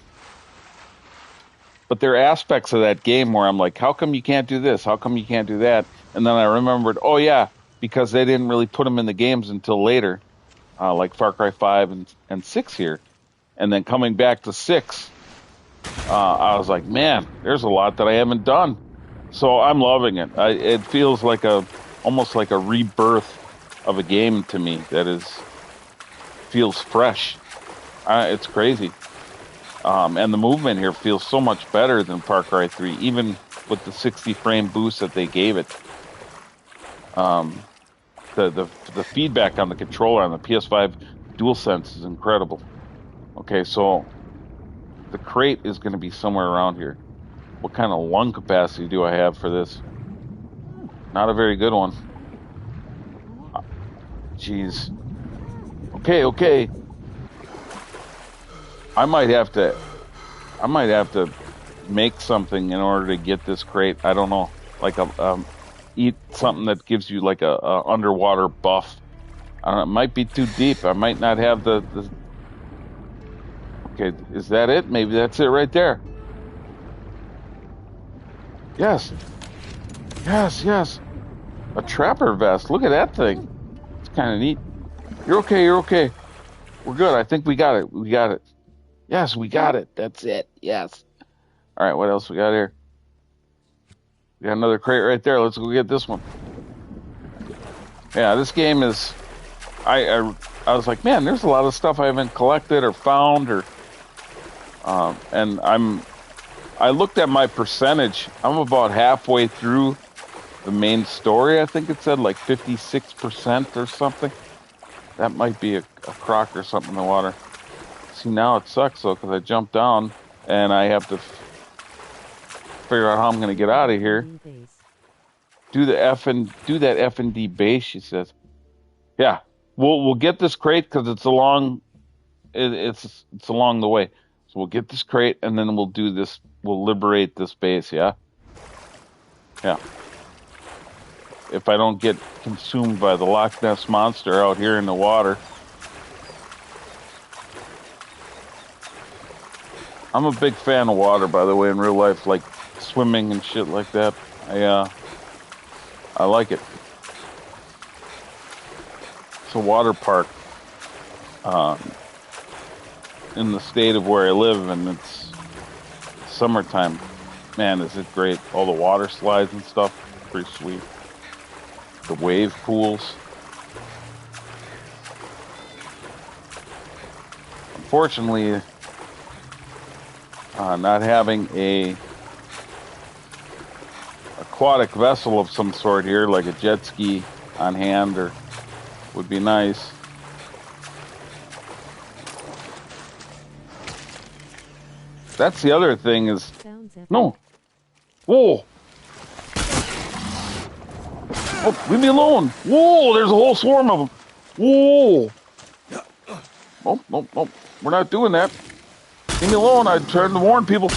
there are aspects of that game where I'm like, how come you can't do this? How come you can't do that? And then I remembered, oh yeah, because they didn't really put them in the games until later, like Far Cry 5 and 6 here. And then coming back to 6, I was like, man, there's a lot that I haven't done. So I'm loving it. It feels like almost like a rebirth of a game to me that feels fresh. It's crazy. And the movement here feels so much better than Far Cry 3, even with the 60 frame boost that they gave it. The feedback on the controller on the PS5 DualSense is incredible. Okay, so the crate is going to be somewhere around here. What kind of lung capacity do I have for this? Not a very good one. Jeez. Okay. I might have to make something in order to get this crate. I don't know, like eat something that gives you like a underwater buff. I don't know, it might be too deep. I might not have the. Okay, is that it? Maybe that's it right there. Yes. A trapper vest. Look at that thing. It's kind of neat. You're okay. We're good. I think we got it. Yes, we got it. That's it. Yes. All right, what else we got here? We got another crate right there. Let's go get this one. Yeah, this game is... I was like, man, there's a lot of stuff I haven't collected or found, and I looked at my percentage. I'm about halfway through the main story. I think it said like 56% or something. That might be a croc or something in the water. See, now it sucks though, because I jumped down and I have to figure out how I'm going to get out of here. Do that F&D base, she says. Yeah, we'll get this crate because it's along the way. So we'll get this crate and then we'll do this. We'll liberate this base. Yeah. If I don't get consumed by the Loch Ness monster out here in the water. I'm a big fan of water, by the way, in real life, like swimming and shit like that. I like it. It's a water park in the state of where I live, and it's summertime. Man, is it great. All the water slides and stuff, pretty sweet. The wave pools. Unfortunately, not having a aquatic vessel of some sort here, like a jet ski on hand, or would be nice. That's the other thing is no. Whoa. Oh, leave me alone. Whoa, there's a whole swarm of them. Whoa. Nope. We're not doing that. Leave me alone. I tried to warn people.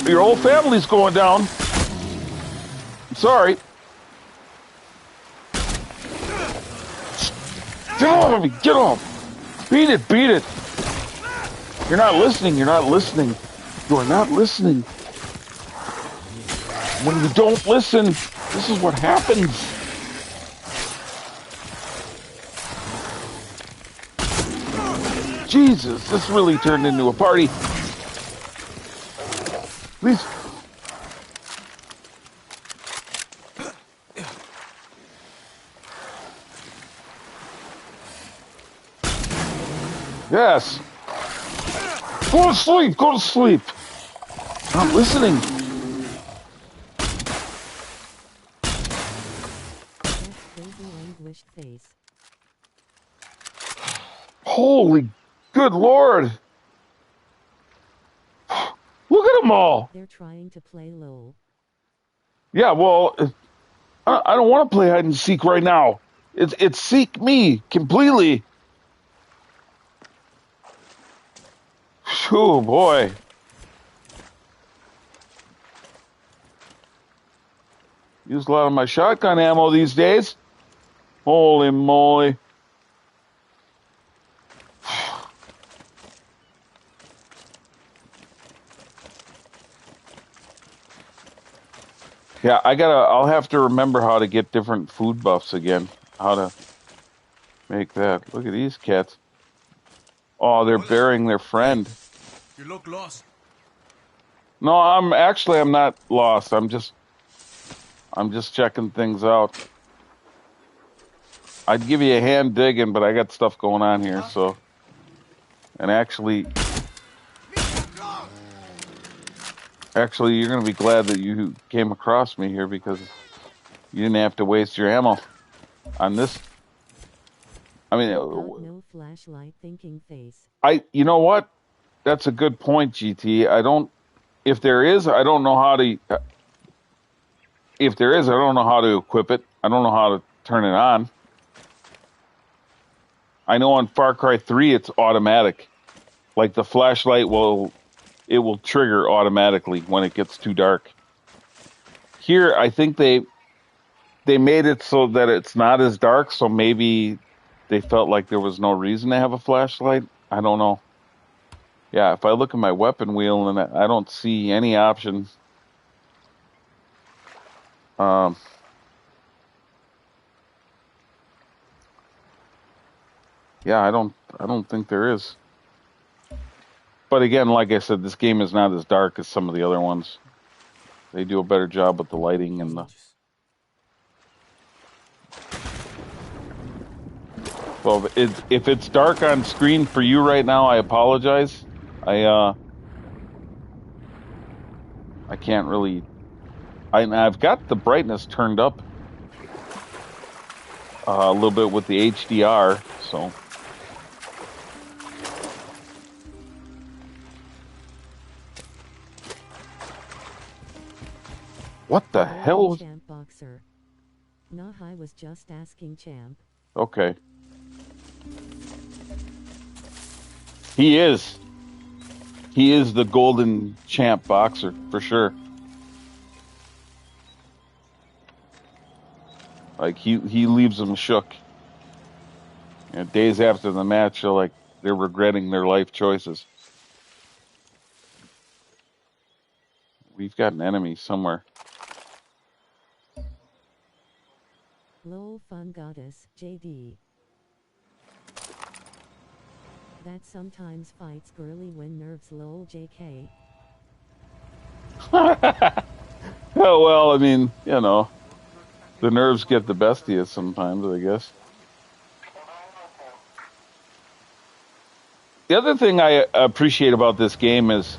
Your whole family's going down. I'm sorry. Get off of me. Get off. Beat it. You're not listening. You are not listening. When you don't listen, This is what happens. Jesus, this really turned into a party. Please. Yes. Go to sleep. Go to sleep. I'm listening. That crazy anguished face. Holy good Lord. Look at them all. They're trying to play low. Yeah, well, I don't want to play hide and seek right now. It's seek me completely. Oh boy. Use a lot of my shotgun ammo these days. Holy moly. Yeah, I'll have to remember how to get different food buffs again. How to make that. Look at these cats. Oh, they're burying their friend. You look lost. No, I'm not lost. I'm just checking things out. I'd give you a hand digging, but I got stuff going on here, so. And actually, you're going to be glad that you came across me here because you didn't have to waste your ammo on this. I mean, No flashlight thinking face. you know what? That's a good point, GT. If there is, I don't know how to, if there is, I don't know how to equip it. I don't know how to turn it on. I know on Far Cry 3 it's automatic. Like the flashlight will trigger automatically when it gets too dark. Here, I think they made it so that it's not as dark, so maybe they felt like there was no reason to have a flashlight. I don't know. Yeah, if I look at my weapon wheel and I don't see any option. Yeah, I don't think there is. But again, like I said, this game is not as dark as some of the other ones. They do a better job with the lighting and the. Well, if it's dark on screen for you right now, I apologize. I can't really. I've got the brightness turned up a little bit with the HDR, so. What the hell? Champ boxer. Nah, I was just asking Champ. Okay. He is. He is the golden champ boxer, for sure. Like, he leaves them shook. You know, days after the match, they're regretting their life choices. We've got an enemy somewhere. Lol fun goddess, JD. That sometimes fights girly when nerves lol JK. Oh, well, I mean, you know, the nerves get the best of you sometimes, I guess. The other thing I appreciate about this game is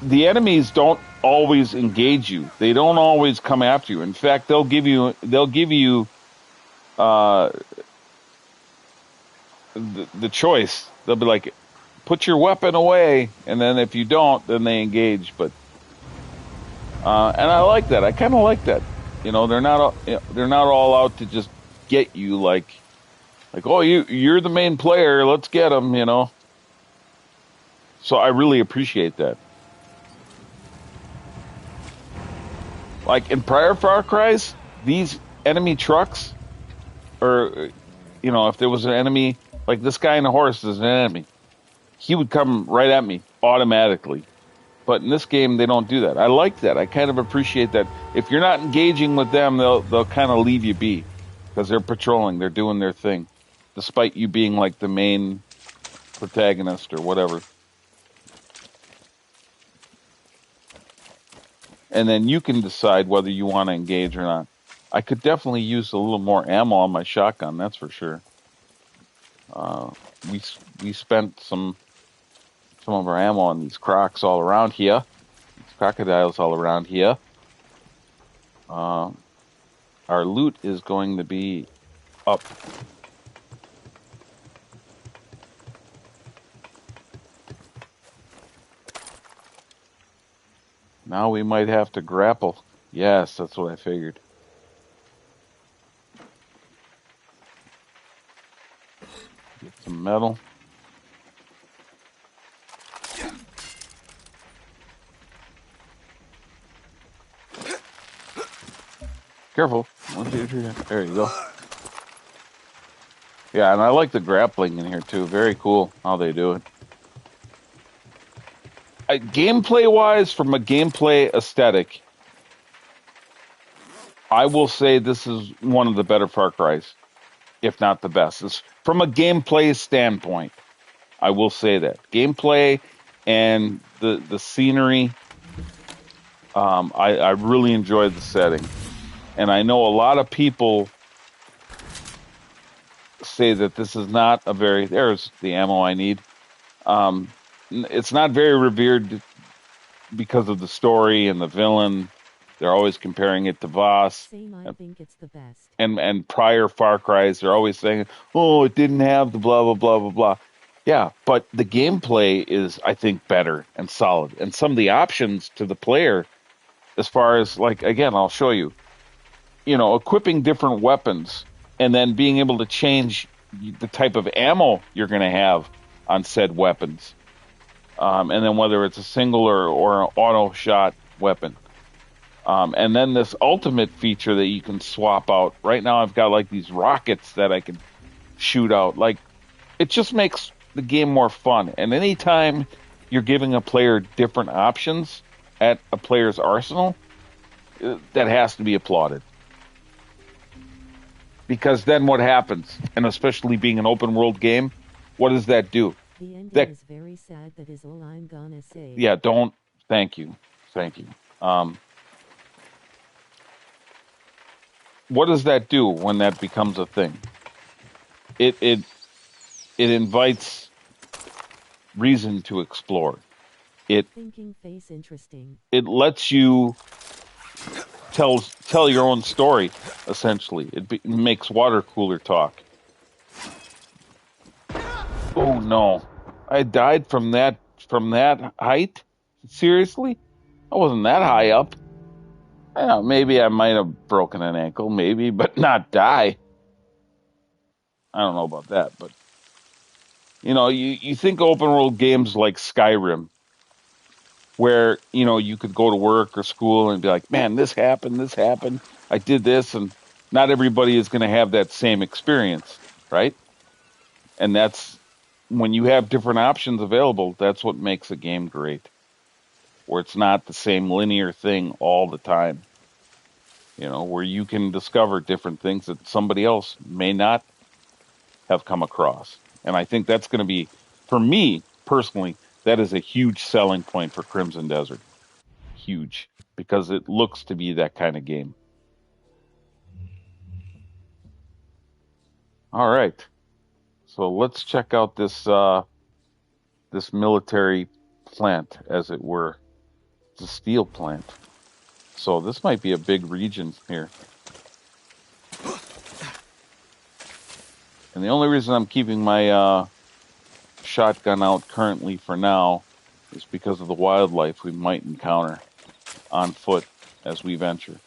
the enemies don't always engage you. They don't always come after you. In fact, they'll give you the choice. They'll be like, put your weapon away, and then if you don't, then they engage. But and I like that. I kind of like that. You know, they're not all out to just get you like oh, you're the main player. Let's get them. You know. So I really appreciate that. Like in prior Far Cries, these enemy trucks, or, you know, if there was an enemy, like this guy in a horse is an enemy, he would come right at me automatically. But in this game, they don't do that. I like that. I kind of appreciate that. If you're not engaging with them, they'll kind of leave you be because they're patrolling, they're doing their thing, despite you being like the main protagonist or whatever. And then you can decide whether you want to engage or not. I could definitely use a little more ammo on my shotgun, that's for sure. We spent some of our ammo on these crocs all around here, these crocodiles all around here. Our loot is going to be up. Now we might have to grapple. Yes, that's what I figured. Get some metal. Careful. 1, 2, 3. There you go. Yeah, and I like the grappling in here too. Very cool how they do it. Gameplay-wise, from a gameplay aesthetic, I will say this is one of the better Far Cry's, if not the best. It's, from a gameplay standpoint, I will say that. Gameplay and the scenery, I really enjoyed the setting. And I know a lot of people say that this is not a very... There's the ammo I need. It's not very revered because of the story and the villain. They're always comparing it to Voss. Same, I think it's the best. And prior Far Cry's, they're always saying, oh, it didn't have the blah, blah, blah, blah, blah. Yeah, but the gameplay is, I think, better and solid. And some of the options to the player, as far as, like, again, I'll show you, equipping different weapons and then being able to change the type of ammo you're going to have on said weapons. And then whether it's a single or an auto shot weapon. And then this ultimate feature that you can swap out. Right now I've got like these rockets that I can shoot out. Like, it just makes the game more fun. And anytime you're giving a player different options at a player's arsenal, that has to be applauded. Because then what happens? And especially being an open world game, what does that do? The ending is very sad, that is all I'm gonna say. Yeah, don't... Thank you. What does that do when that becomes a thing? It invites reason to explore. Thinking face interesting. It lets you tell your own story, essentially. It makes water cooler talk. Oh no. I died from that height? Seriously? I wasn't that high up. Maybe I might have broken an ankle, maybe, but not die. I don't know about that, but you think open world games like Skyrim, where you could go to work or school and be like, man, this happened, I did this, and not everybody is going to have that same experience, right? And that's when you have different options available, that's what makes a game great. Where it's not the same linear thing all the time. Where you can discover different things that somebody else may not have come across. And I think that's going to be, for me, personally, that is a huge selling point for Crimson Desert. Huge. Because it looks to be that kind of game. All right. So let's check out this military plant, as it were. It's a steel plant. So this might be a big region here. And the only reason I'm keeping my shotgun out currently for now is because of the wildlife we might encounter on foot as we venture.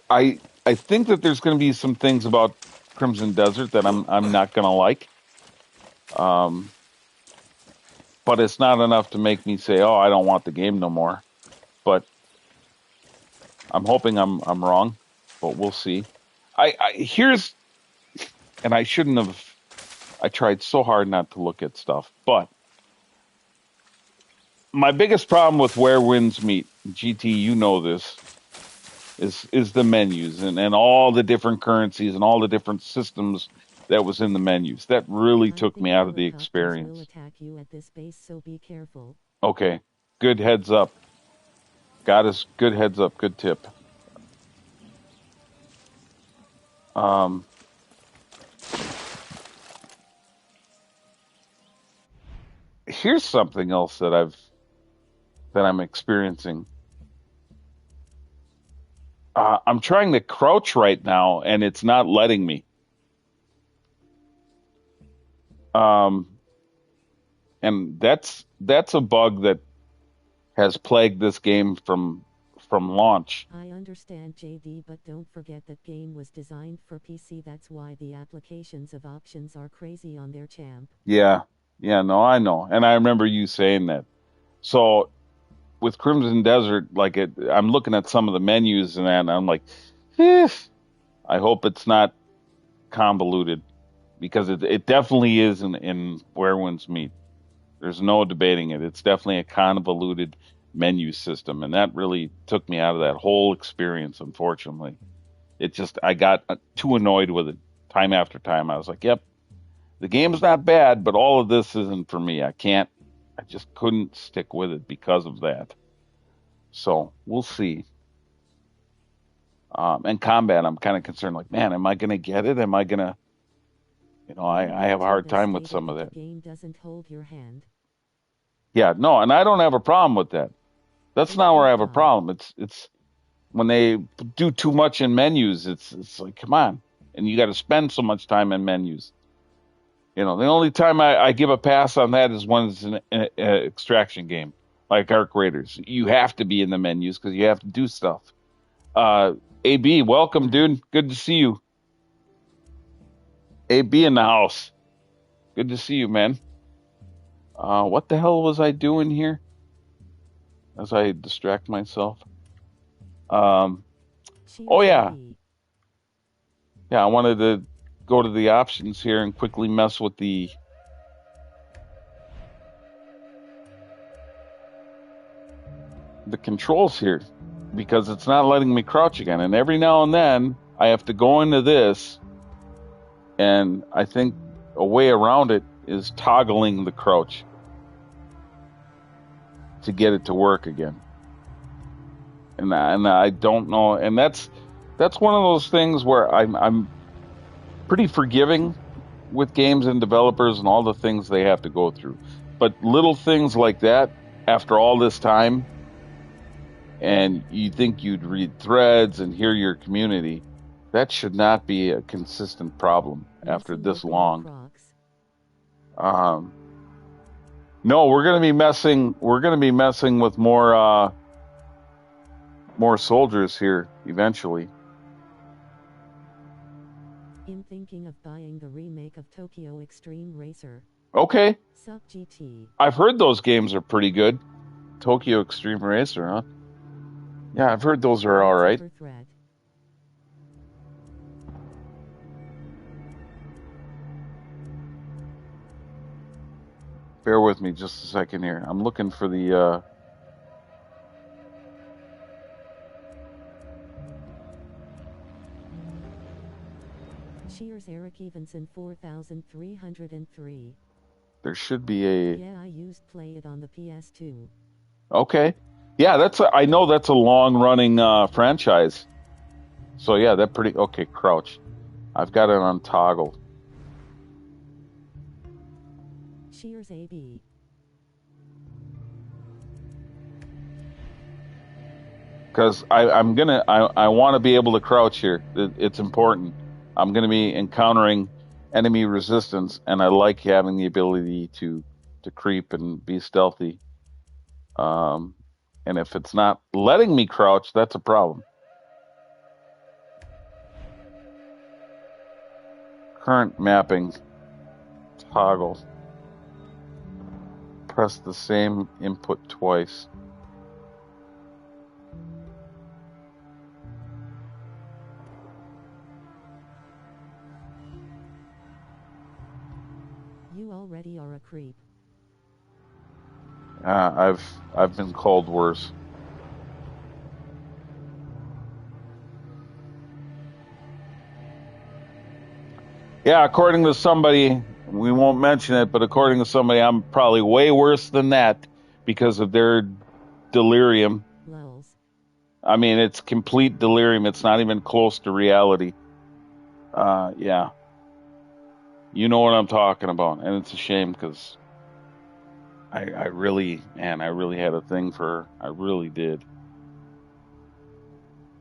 I think that there's going to be some things about Crimson Desert that I'm not going to like. But it's not enough to make me say, oh, I don't want the game no more. But I'm hoping I'm wrong, but we'll see. Here's and I shouldn't have. I tried so hard not to look at stuff, but my biggest problem with Where Winds Meet, GT, you know this, is the menus and all the different currencies and all the different systems that was in the menus. That really I took me think out of the helicopters will experience. attack you at this base, so be careful. Okay, good heads up. Got us good heads up, good tip. Um, here's something else that I'm experiencing. I'm trying to crouch right now, and it's not letting me. Um, and that's a bug that has plagued this game from launch. I understand, JD, but don't forget that game was designed for PC. That's why the applications of options are crazy on their champ. Yeah, yeah, no, I know, and I remember you saying that. So with Crimson Desert, I'm looking at some of the menus and that, and I'm like, eh, I hope it's not convoluted because it definitely is in Where Winds Meet. There's no debating it. It's definitely a convoluted menu system, and that really took me out of that whole experience. Unfortunately, I got too annoyed with it time after time. I was like, "Yep, the game's not bad, but all of this isn't for me. I can't. I just couldn't stick with it because of that." So we'll see. And combat, I'm kind of concerned. Like, man, am I going to get it? Am I going to? I have a hard Nintendo time with stated some of that the that. game doesn't hold your hand. Yeah, no, and I don't have a problem with that. That's It's not where I good, have a Tom. problem. It's when they do too much in menus. It's like, come on, and you got to spend so much time in menus. The only time I give a pass on that is when it's an extraction game, like Arc Raiders. You have to be in the menus because you have to do stuff. Uh, AB, welcome, dude. Good to see you. AB in the house. Good to see you, man. What the hell was I doing here? As I distract myself. Um, oh Cheers, yeah, AB. yeah. I wanted to go to the options here and quickly mess with the controls here because it's not letting me crouch again. And every now and then I have to go into this, and I think a way around it is toggling the crouch to get it to work again. And I don't know. And that's one of those things where I'm pretty forgiving with games and developers and all the things they have to go through. But little things like that, after all this time, and you think you'd read threads and hear your community, that should not be a consistent problem after Messing this with the new long. Crocs. Um, no, we're gonna be messing. We're gonna be messing with more soldiers here eventually. I'm thinking of buying the remake of Tokyo Extreme Racer. Okay, Sup, GT. I've heard those games are pretty good. Tokyo Extreme Racer, huh? Yeah, I've heard those are all That's it right. for thread. Bear with me just a second here. I'm looking for the Cheers, Eric Evenson 4303. there should be a Yeah, I used play it on the PS2. okay. Yeah, I know that's a long running franchise. So yeah, that pretty okay, crouch. I've got it on toggle. Cheers, AB. Because I want to be able to crouch here. It's important. I'm gonna be encountering enemy resistance, and I like having the ability to creep and be stealthy. Um, and if it's not letting me crouch, that's a problem. Current mapping toggle. Press the same input twice. You already are a creep. I've been called worse. Yeah, according to somebody, we won't mention it, but according to somebody, I'm probably way worse than that because of their delirium. Lulz. I mean, it's complete delirium. It's not even close to reality. Yeah. You know what I'm talking about. And it's a shame because I really had a thing for her. I really did.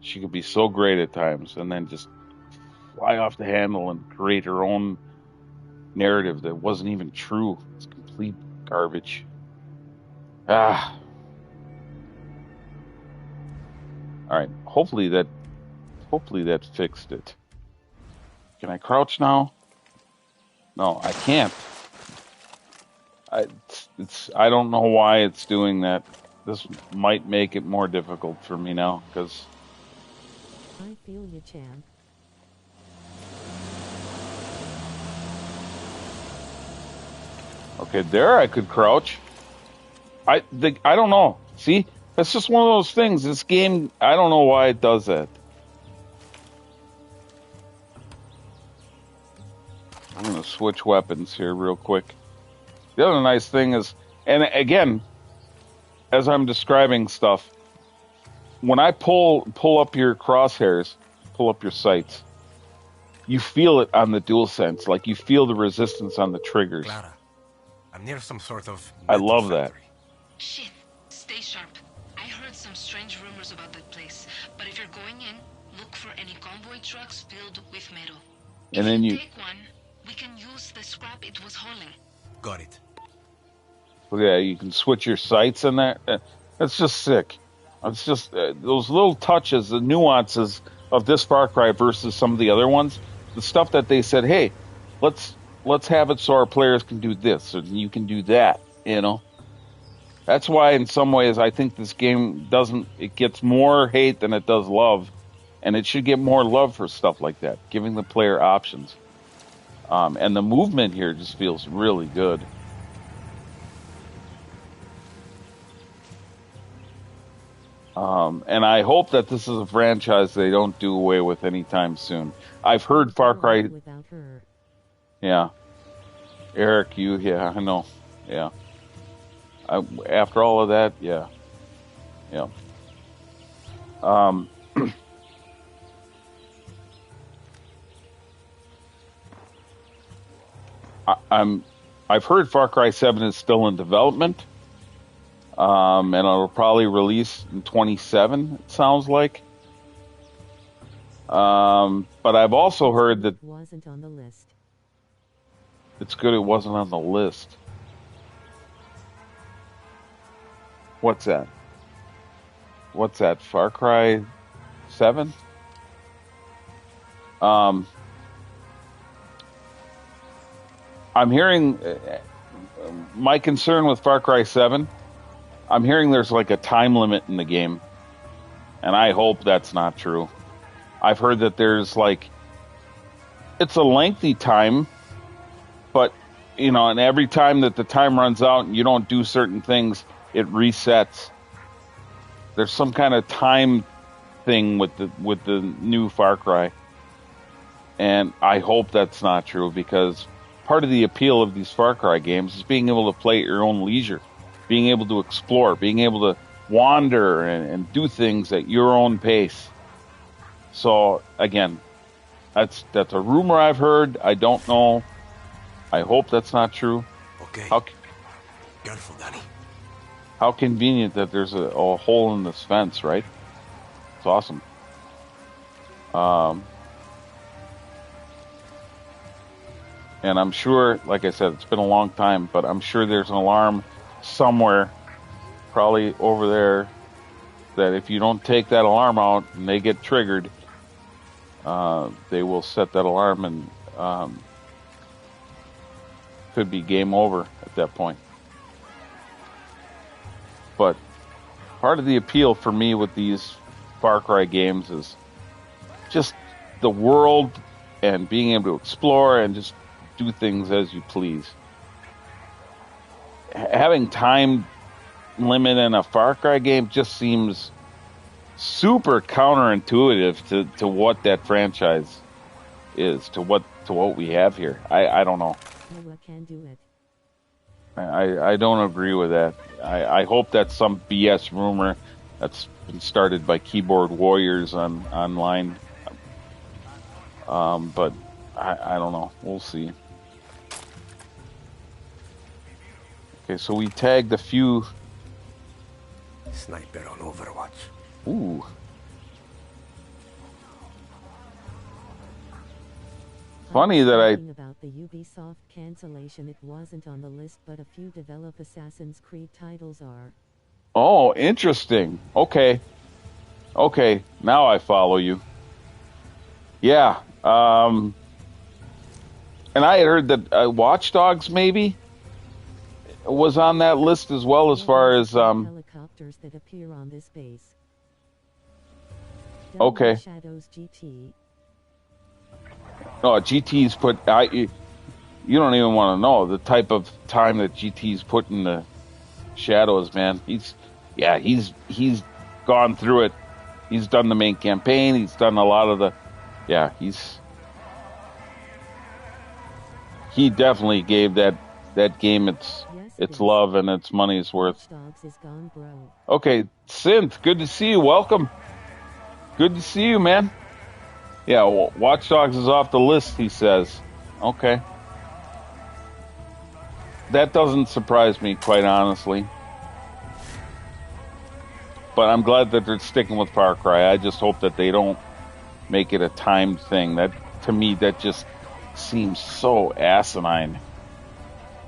She could be so great at times and then just fly off the handle and create her own narrative that wasn't even true. It's complete garbage. All right. Hopefully that fixed it. Can I crouch now? No, I can't. I don't know why it's doing that. This might make it more difficult for me now because I feel you, champ. okay, there I could crouch. I don't know. See, that's just one of those things. This game, I don't know why it does that. I'm gonna switch weapons here real quick. The other nice thing is, and again, as I'm describing stuff, when I pull up your crosshairs, pull up your sights, you feel it on the DualSense, like you feel the resistance on the triggers. Clara, I'm near some sort of I metal love that. factory. Shit, stay sharp. I heard some strange rumors about that place, but if you're going in, look for any convoy trucks filled with metal. And if then you you take one, we can use the scrap it was hauling. Got it. yeah, you can switch your sights and that. That's just sick. It's just those little touches, the nuances of this Far Cry versus some of the other ones. The stuff that they said, hey, let's have it so our players can do this and you can do that. You know, that's why in some ways I think this game it gets more hate than it does love, and it should get more love for stuff like that, giving the player options. And the movement here just feels really good. And I hope that this is a franchise they don't do away with anytime soon. I've heard Far Cry. Without her. Yeah. Eric, yeah, I know. Yeah. After all of that, yeah. Yeah. I've heard Far Cry 7 is still in development. And it'll probably release in 27, it sounds like. But I've also heard that It wasn't on the list. it's good it wasn't on the list. What's that? What's that? Far Cry 7? I'm hearing my concern with Far Cry 7. I'm hearing there's like a time limit in the game, and I hope that's not true. I've heard that there's it's a lengthy time, but, and every time that the time runs out and you don't do certain things, it resets. There's some kind of time thing with the new Far Cry, and I hope that's not true because part of the appeal of these Far Cry games is being able to play at your own leisure. Being able to explore, being able to wander and do things at your own pace. So again, that's a rumor I've heard. I don't know. I hope that's not true. Okay. Careful, Danny. How convenient that there's a hole in this fence, right? It's awesome. And I'm sure, like I said, it's been a long time, but I'm sure there's an alarm somewhere, probably over there, that if you don't take that alarm out and they get triggered, they will set that alarm and could be game over at that point. But part of the appeal for me with these Far Cry games is just the world and being able to explore and just do things as you please. having time limit in a Far Cry game just seems super counterintuitive to what that franchise is, to what we have here. I don't know. Noah can do it. I don't agree with that. I hope that's some BS rumor that's been started by keyboard warriors online. But I don't know. We'll see. Okay, so we tagged a few. Sniper on Overwatch. Ooh. Funny that about the Ubisoft cancellation, it wasn't on the list, but a few develop Assassin's Creed titles are. Oh, interesting. Okay, now I follow you. Yeah. And I had heard that Watch Dogs maybe was on that list as well, as far as helicopters that appear on this base. Okay. Shadows GT. No, GT's put. You don't even want to know the type of time that GT's put in the shadows, man. He's gone through it. He's done the main campaign. He's done a lot of the. Yeah, he definitely gave that game its love and its money's worth. Dogs is gone, bro. Okay, Synth, good to see you. Welcome. Good to see you, man. Yeah, well, Watch Dogs is off the list, he says. Okay. That doesn't surprise me, quite honestly. But I'm glad that they're sticking with Far Cry. I just hope that they don't make it a timed thing. That, to me, that just seems so asinine.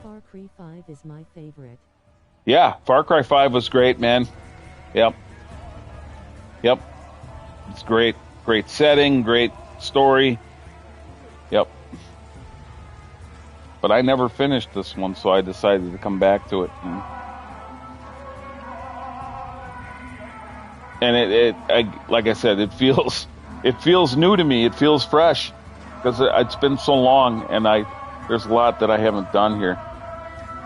Far Cry 5 is my favorite. Yeah, Far Cry 5 was great, man. Yep. It's great. Great setting, great story. Yep. But I never finished this one, so I decided to come back to it. And like I said, it feels new to me. It feels fresh because it's been so long, and there's a lot that I haven't done here.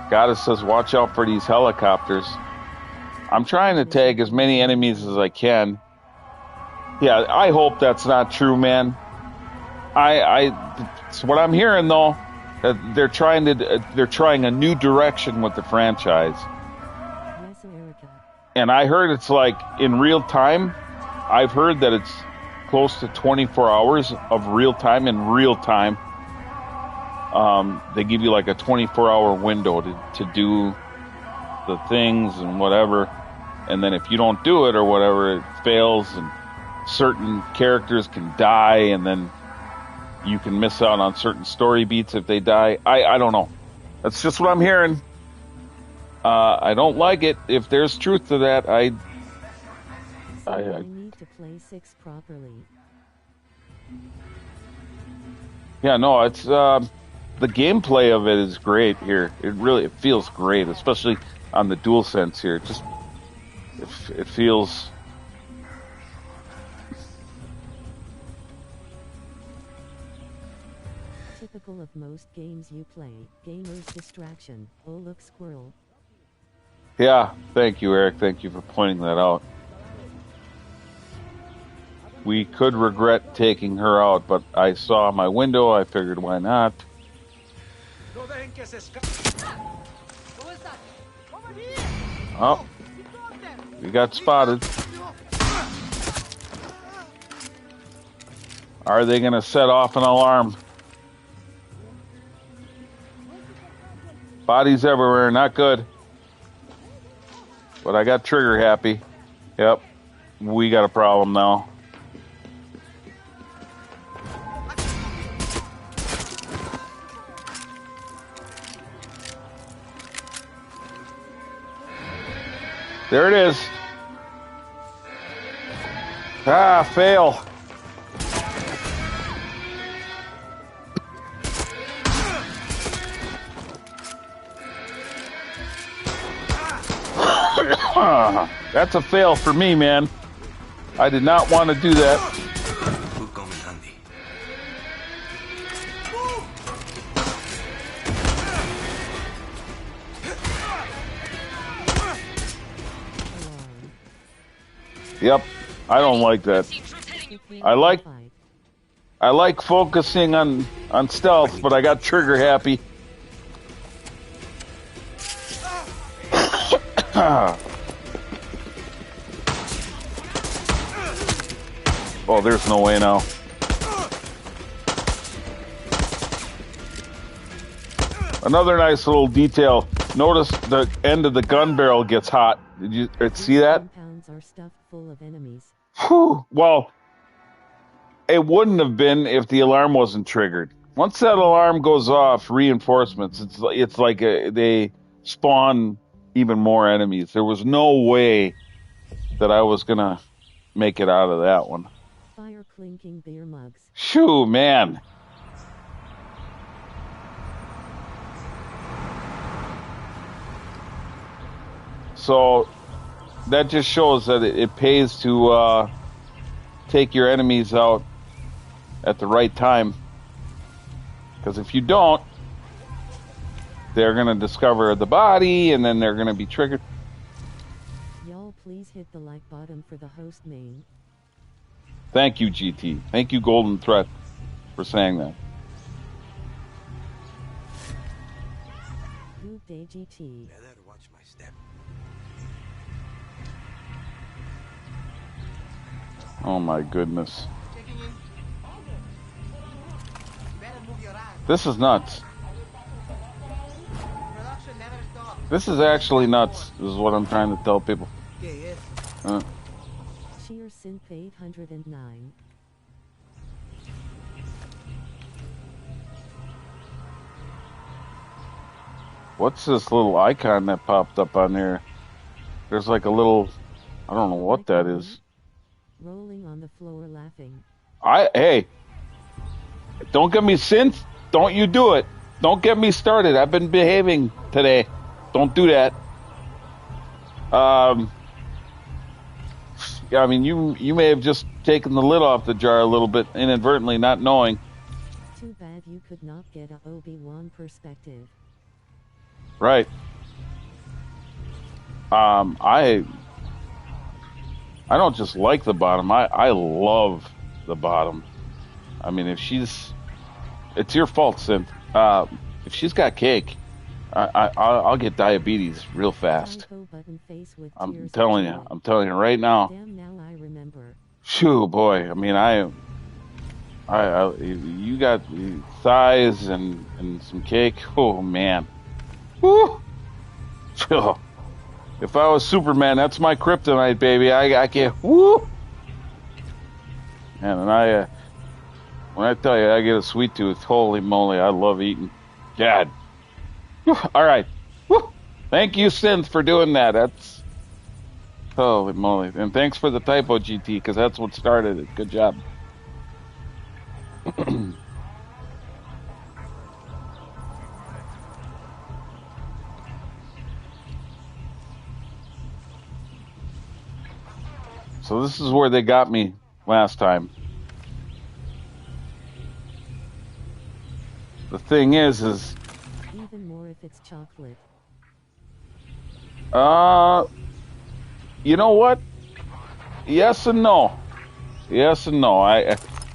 Goddess says, watch out for these helicopters. I'm trying to tag as many enemies as I can. Yeah, I hope that's not true, man. It's what I'm hearing though. That they're trying a new direction with the franchise. Yes, Erica. And I heard it's like in real time. I've heard that it's close to 24 hours of real time. In real time, they give you like a 24-hour window to do the things and whatever. And then if you don't do it or whatever, it fails, and certain characters can die, and then you can miss out on certain story beats if they die. I don't know. That's just what I'm hearing. I don't like it. If there's truth to that, I need to play 6 properly. Yeah, no, it's the gameplay of it is great here. It feels great, especially on the DualSense here. It feels. Typical of most games you play. Gamer's distraction. Oh, look, squirrel. Yeah, thank you, Eric. Thank you for pointing that out. We could regret taking her out, but I saw my window. I figured, why not? Oh, we got spotted. Are they going to set off an alarm? Bodies everywhere, not good. But I got trigger happy. Yep, we got a problem now. There it is. Ah, fail. That's a fail for me, man. I did not want to do that. Yep. I don't like that. I like focusing on stealth, but I got trigger happy. Oh, there's no way now. Another nice little detail. Notice the end of the gun barrel gets hot. Did you see that? Compounds are stuffed full of enemies. Whew. Well, it wouldn't have been if the alarm wasn't triggered. Once that alarm goes off, reinforcements, it's like they spawn even more enemies. There was no way that I was going to make it out of that one. Fire clinking beer mugs. Shoo, man. So that just shows that it pays to take your enemies out at the right time. Because if you don't, they're going to discover the body and then they're going to be triggered. Y'all please hit the like button for the host main. Thank you, GT. Thank you, Golden Threat, for saying that. Good day, GT. Better watch my step. Oh my goodness. This is nuts. This is actually nuts, is what I'm trying to tell people. Sheer Synth 809. What's this little icon that popped up on there? There's like a little, I don't know what that is. Rolling on the floor laughing. Hey, don't get me synth. Don't you do it. Don't get me started. I've been behaving today. Don't do that. Yeah, I mean, you may have just taken the lid off the jar a little bit inadvertently, not knowing. Too bad you could not get a Obi-Wan perspective. Right. I don't just like the bottom. I love the bottom. I mean, if she's, it's your fault, Synth. If she's got cake, I'll get diabetes real fast. I'm telling you right now. Damn, now I remember. Shoo, boy. I mean, you got thighs and some cake. Oh man. Woo. If I was Superman, that's my kryptonite, baby. I can't. Woo. Man, and when I tell you I get a sweet tooth, holy moly, I love eating. God. Whew. All right. Whew. Thank you, Synth, for doing that. That's holy moly. And thanks for the typo, GT, because that's what started it. Good job. So this is where they got me last time. The thing is even more if it's chocolate. You know what? Yes and no. Yes and no.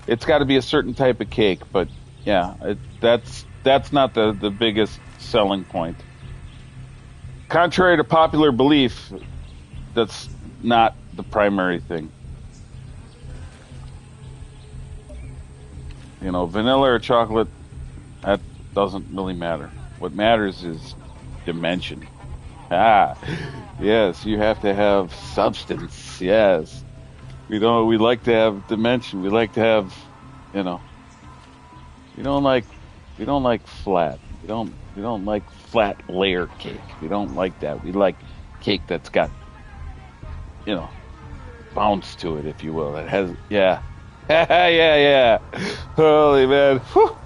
It's got to be a certain type of cake, but yeah, that's not the biggest selling point. Contrary to popular belief, that's not the primary thing. You know, vanilla or chocolate, that doesn't really matter. What matters is dimension. Yes, you have to have substance. Yes. We like to have dimension. We like to have, you know, we don't like flat. We don't like flat layer cake. We don't like that. We like cake that's got, you know, bounce to it, if you will. It has, yeah. yeah. Holy man. Whew.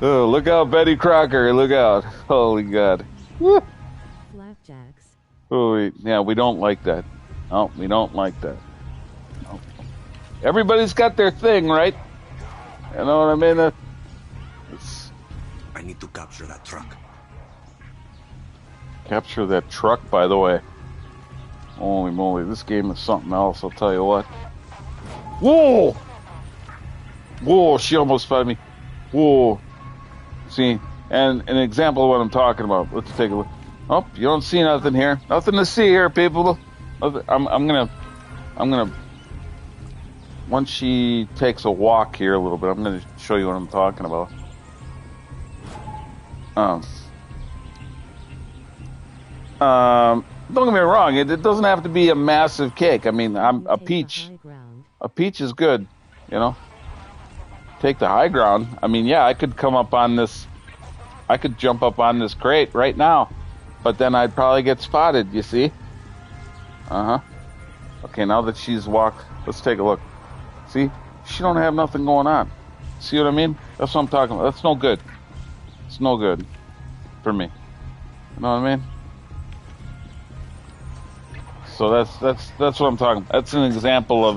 Oh, look out, Betty Crocker. Look out. Holy God. Woo. Flapjacks. Oh, yeah, we don't like that. No, we don't like that. No. Everybody's got their thing, right? You know what I mean? I need to capture that truck. Capture that truck, by the way. Holy moly, this game is something else, I'll tell you what. Whoa! Whoa, she almost fed me. Whoa. See, and an example of what I'm talking about. Let's take a look. Oh, you don't see nothing here. Nothing to see here, people. I'm gonna, once she takes a walk here a little bit, I'm gonna show you what I'm talking about. Don't get me wrong. It doesn't have to be a massive cake. I mean, a peach. A peach is good, you know. Take the high ground. I mean, yeah, I could come up on this. I could jump up on this crate right now, but then I'd probably get spotted. You see? Okay, now that she's walked, let's take a look. See, she don't have nothing going on. See what I mean? That's what I'm talking about. That's no good. It's no good for me. You know what I mean? So that's what I'm talking about. That's an example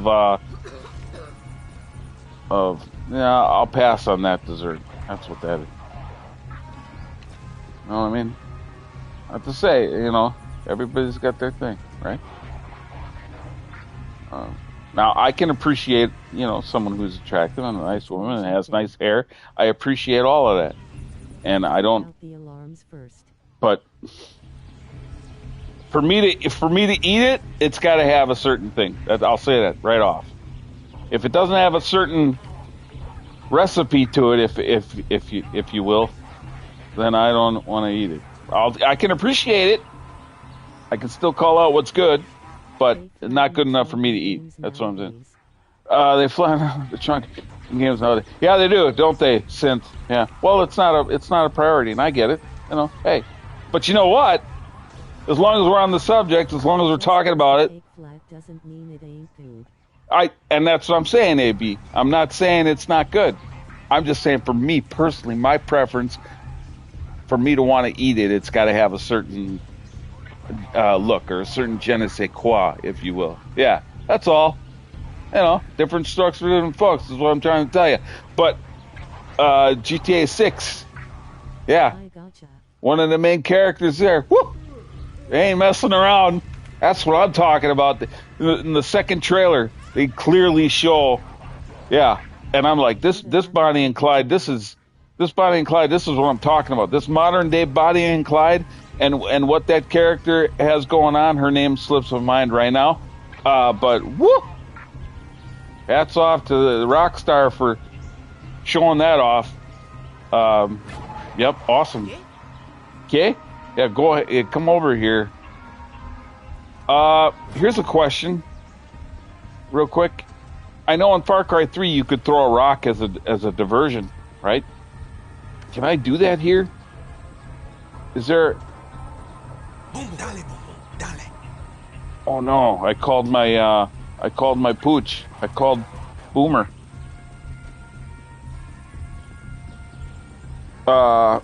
of yeah, I'll pass on that dessert. That's what that is. You know what I mean? I have to say, you know, everybody's got their thing, right? Now I can appreciate, you know, someone who's attractive and a nice woman and has nice hair. I appreciate all of that, and I don't. The alarms first. But for me to eat it, it's got to have a certain thing. I'll say that right off. If it doesn't have a certain recipe to it, if you will, then I don't want to eat it. I can appreciate it. I can still call out what's good, but not good enough for me to eat. That's what I'm saying. They fly around the trunk in games nowadays. Yeah, they do, don't they? Synth. Yeah. Well, it's not a priority, and I get it. You know, hey, but you know what? As long as we're on the subject, as long as we're talking about it, doesn't mean it ain't food. And that's what I'm saying, AB. I'm not saying it's not good. I'm just saying, for me personally, my preference, for me to want to eat it, it's got to have a certain look or a certain je ne sais quoi, if you will. Yeah, that's all. You know, different strokes for different folks is what I'm trying to tell you. But GTA 6, yeah, one of the main characters there, whoo, they ain't messing around. That's what I'm talking about. In the second trailer, they clearly show, yeah. And I'm like, this Bonnie and Clyde, this is what I'm talking about. This modern day Bonnie and Clyde, and what that character has going on. Her name slips my mind right now. But whoo, hats off to the Rockstar for showing that off. Yep, awesome. Okay, yeah, go ahead, yeah, come over here. Here's a question, real quick. I know in Far Cry 3 you could throw a rock as a diversion, right? Can I do that here? Is there? Boom, dale, boom, dale. Oh no! I called my pooch. I called Boomer. Because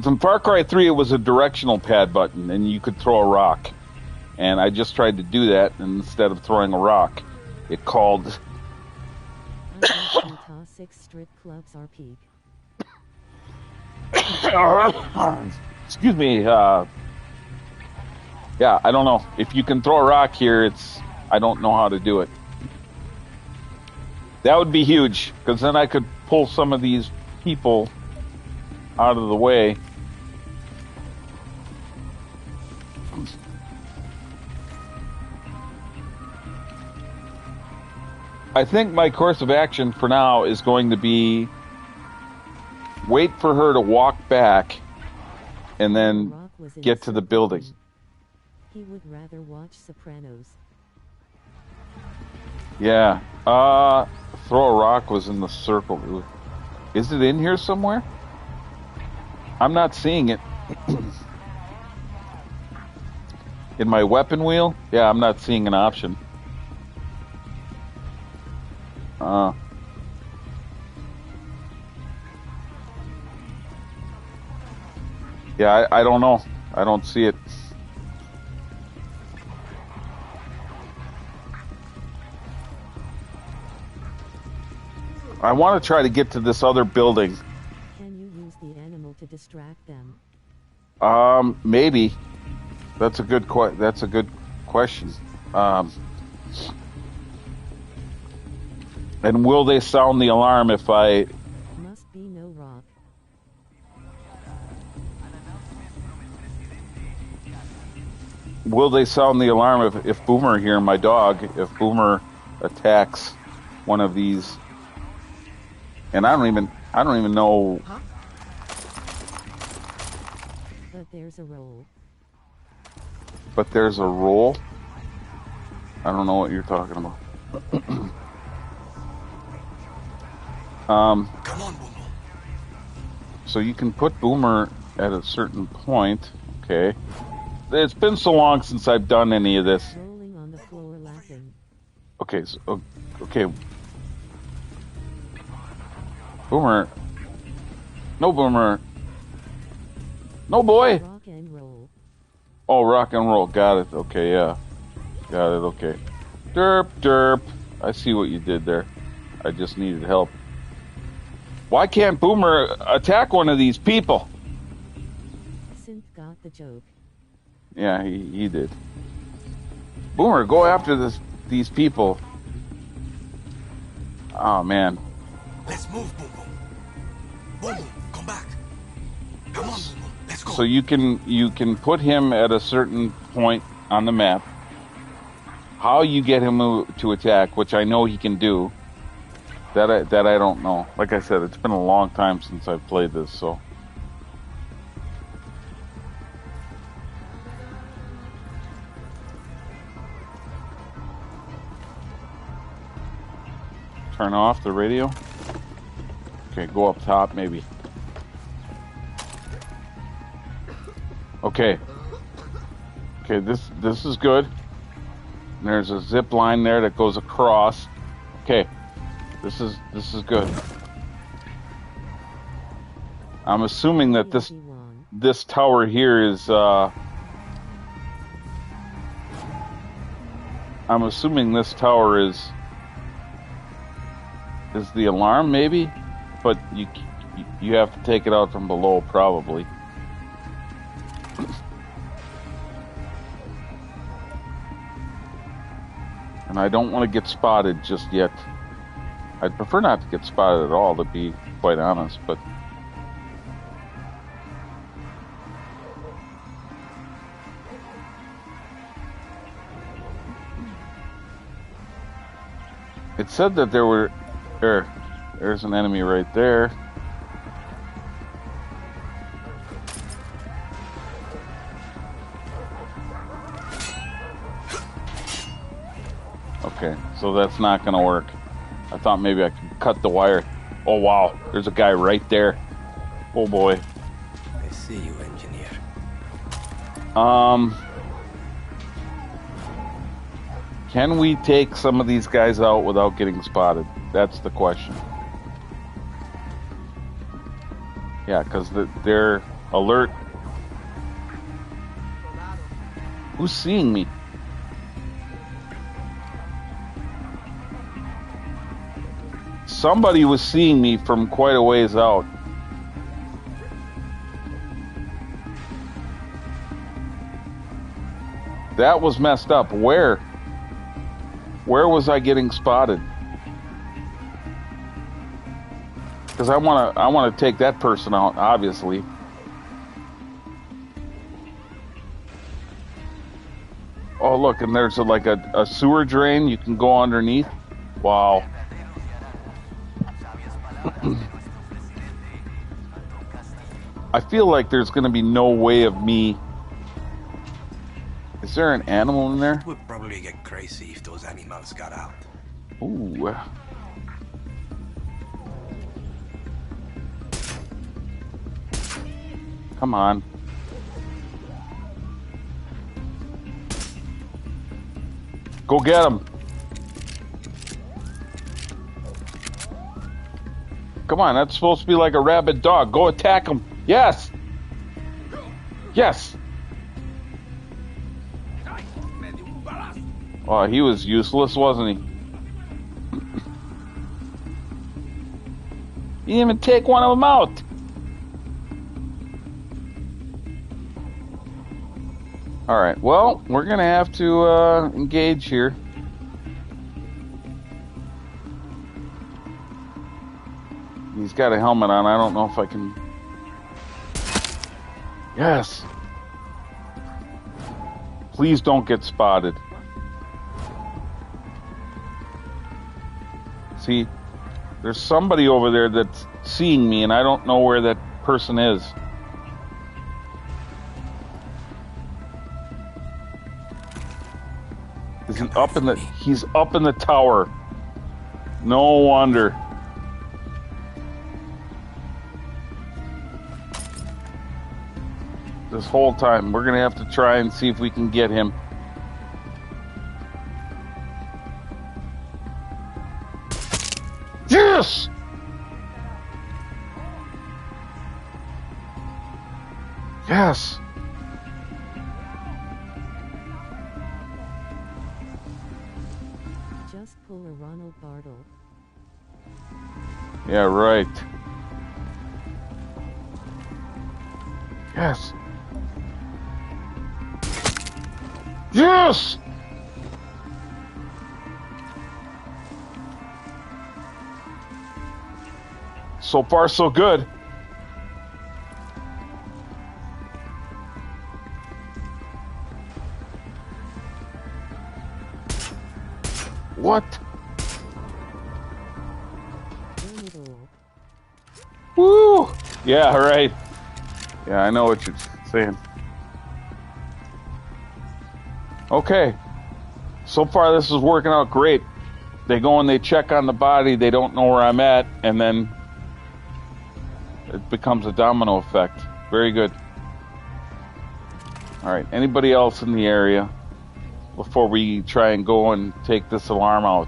in Far Cry 3 it was a directional pad button and you could throw a rock. And I just tried to do that, and instead of throwing a rock, it called... Six strip clubs are peak. Excuse me, yeah, I don't know. If you can throw a rock here, I don't know how to do it. That would be huge, because then I could pull some of these people out of the way. I think my course of action for now is going to be wait for her to walk back and then get to the building. He would rather watch Sopranos. Yeah. Throw a rock was in the circle. Is it in here somewhere? I'm not seeing it. In my weapon wheel? Yeah, I'm not seeing an option. Yeah, I don't know. I don't see it. I want to try to get to this other building. Can you use the animal to distract them? Maybe. That's a good question. Um, and will they sound the alarm if I? Must be no rock. Will they sound the alarm if Boomer here, my dog, if Boomer attacks one of these? And I don't even know. Huh? But there's a roll. But there's a roll. I don't know what you're talking about. Come on, Boom Boom. So you can put Boomer at a certain point. Okay. It's been so long since I've done any of this. Rolling on the floor laughing. Okay, so, okay. Boomer. No, Boomer. No, boy. Rock and roll. Oh, rock and roll. Got it. Okay, yeah. Got it. Okay. Derp, derp. I see what you did there. I just needed help. Why can't Boomer attack one of these people? Synth got the joke. Yeah, he did. Boomer, go after these people. Oh, man. Let's move, Boom Boom. Boom Boom, come back. Come on, Boom Boom. Let's go. So you can put him at a certain point on the map. How you get him to attack, which I know he can do, that I don't know. Like I said, it's been a long time since I've played this, so. Turn off the radio. Okay, go up top maybe. Okay. Okay, this is good. And there's a zip line there that goes across. Okay. This is good. I'm assuming that this tower here is I'm assuming this tower is the alarm maybe, but you have to take it out from below probably. And I don't want to get spotted just yet. I'd prefer not to get spotted at all, to be quite honest, but it said that there were there's an enemy right there. Okay, so that's not gonna work. I thought maybe I could cut the wire. Oh wow, there's a guy right there. Oh boy. I see you, engineer. Can we take some of these guys out without getting spotted? That's the question. Yeah, because they're alert. Who's seeing me? Somebody was seeing me from quite a ways out. That was messed up. Where was I getting spotted? Because I want to take that person out, obviously. Oh look, and there's like a sewer drain you can go underneath. Wow. I feel like there's going to be no way of me. Is there an animal in there? We'd probably get crazy if those animals got out. Ooh. Come on. Go get him. Come on, that's supposed to be like a rabid dog. Go attack him. Yes. Yes. Oh, he was useless, wasn't he? He didn't even take one of them out. All right. Well, we're gonna have to engage here. He's got a helmet on. I don't know if I can. Yes. Please don't get spotted. See, there's somebody over there that's seeing me, and I don't know where that person is. Is he up in the? He's up in the tower. No wonder. This whole time, we're gonna have to try and see if we can get him. Yes! Yes! Just pull a Ronald Bartle. Yeah, right. Yes! Yes! So far, so good. What? Woo! Yeah, right. Yeah, I know what you're saying. Okay. So far, this is working out great. They go and they check on the body. They don't know where I'm at, and then it becomes a domino effect. Very good. All right. Anybody else in the area before we try and go and take this alarm out?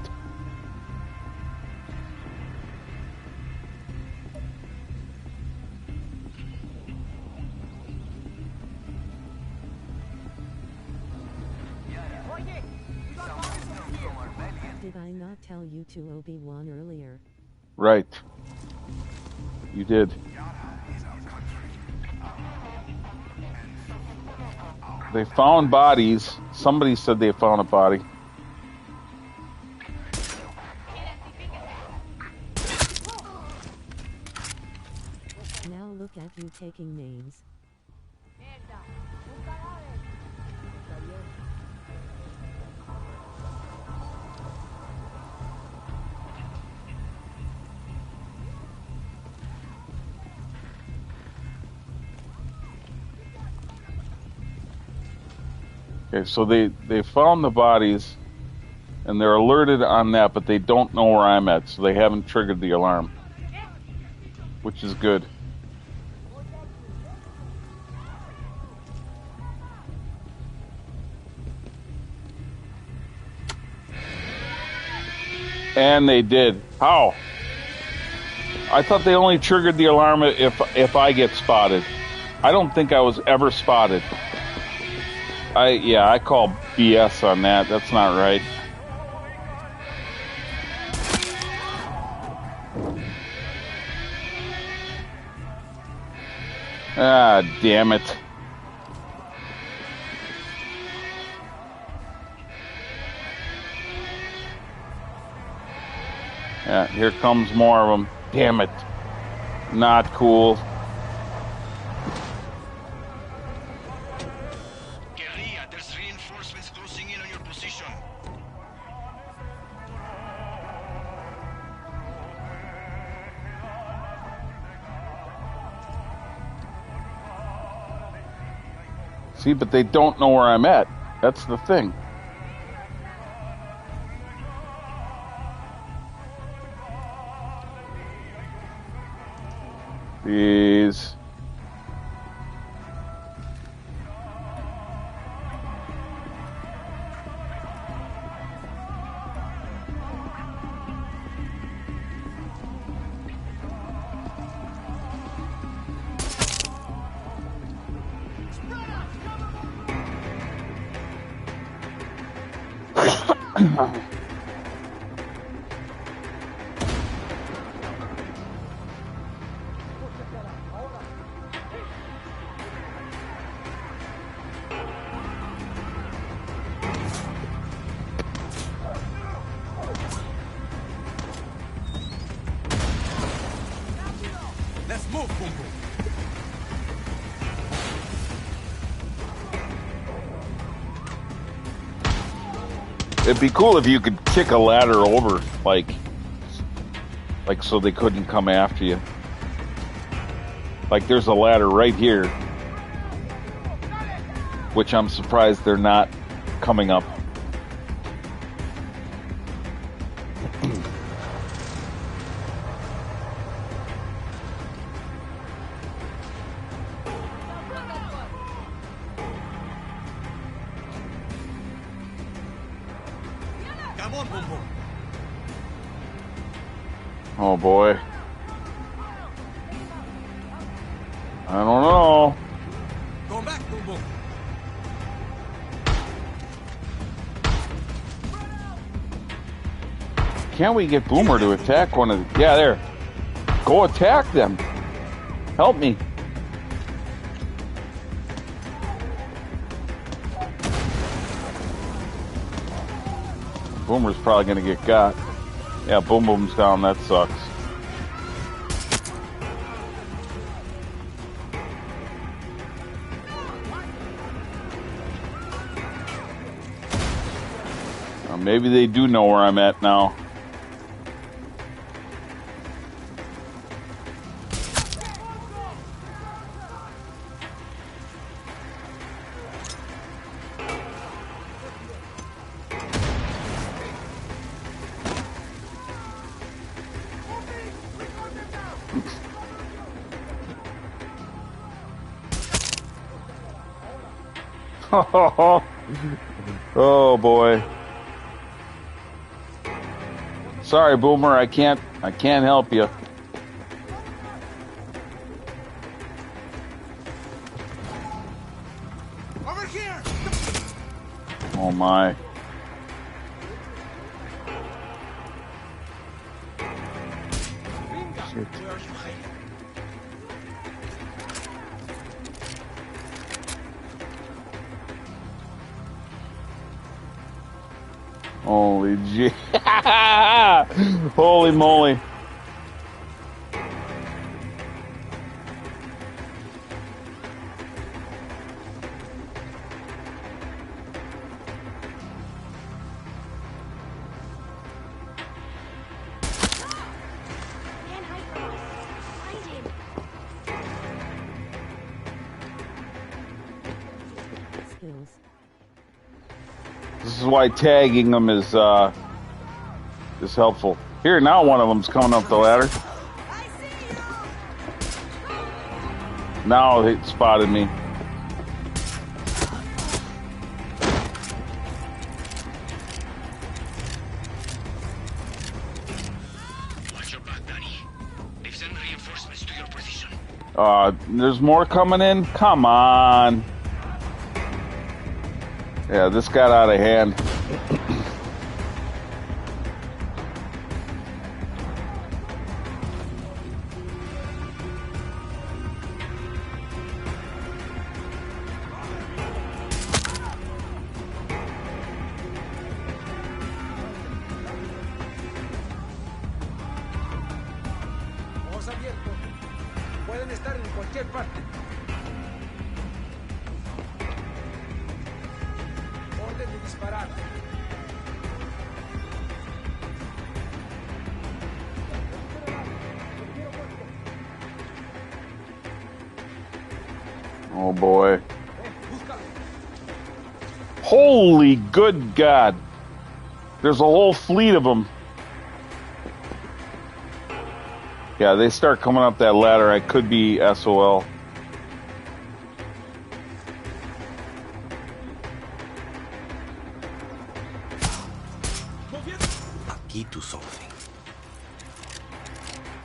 Did I not tell you to Obi-Wan earlier? Right. You did. They found bodies. Somebody said they found a body. Now look at you taking names. Okay, so they found the bodies, and they're alerted on that, but they don't know where I'm at, so they haven't triggered the alarm, which is good. And they did. How? I thought they only triggered the alarm if I get spotted. I don't think I was ever spotted. I call BS on that. That's not right. Ah, damn it. Yeah, here comes more of them. Damn it. Not cool. Guerrilla, there's reinforcements closing in on your position. See, but they don't know where I'm at. That's the thing. Please. It'd be cool if you could kick a ladder over, like so they couldn't come after you. Like there's a ladder right here, which I'm surprised they're not coming up. Come on, Boom Boom. Oh boy. I don't know. Go back, Boom Boom. Can't we get Boomer to attack one of the... Yeah, there. Go attack them. Help me. Boomer's probably going to get got. Yeah, Boom Boom's down. That sucks. Maybe they do know where I'm at now. Oh boy. Sorry, Boomer, I can't help you. Over here. Oh my. Shit. Where are you hiding? Holy gee. Holy moly. Skills. This is why tagging them is helpful. Here, now one of them's coming up the ladder. Now they spotted me. Watch your back, Danny. They've sent reinforcements to your position. There's more coming in? Come on. Yeah, this got out of hand. Ojos abiertos. Pueden estar en cualquier parte. Orden de disparar. Oh boy. Búscalo. Holy good God. There's a whole fleet of them. Yeah, they start coming up that ladder. I could be SOL. Aquí to something.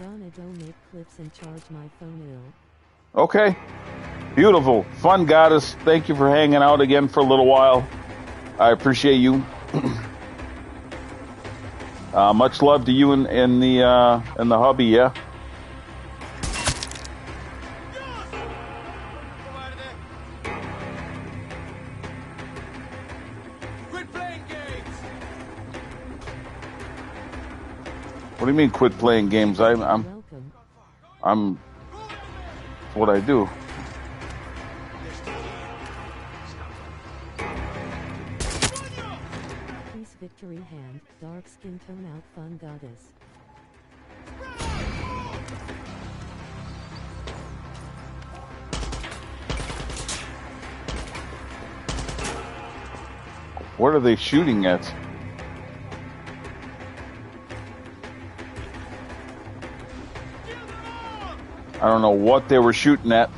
Donna don't make clips and charge my phone ill. Okay. Beautiful. Fun goddess. Thank you for hanging out again for a little while. I appreciate you. Much love to you in the hubby, yeah? Quit playing games. What do you mean quit playing games? Welcome. I'm what I do. Peace Victor Mystery hand, dark skin tone out fun goddess. What are they shooting at? I don't know what they were shooting at.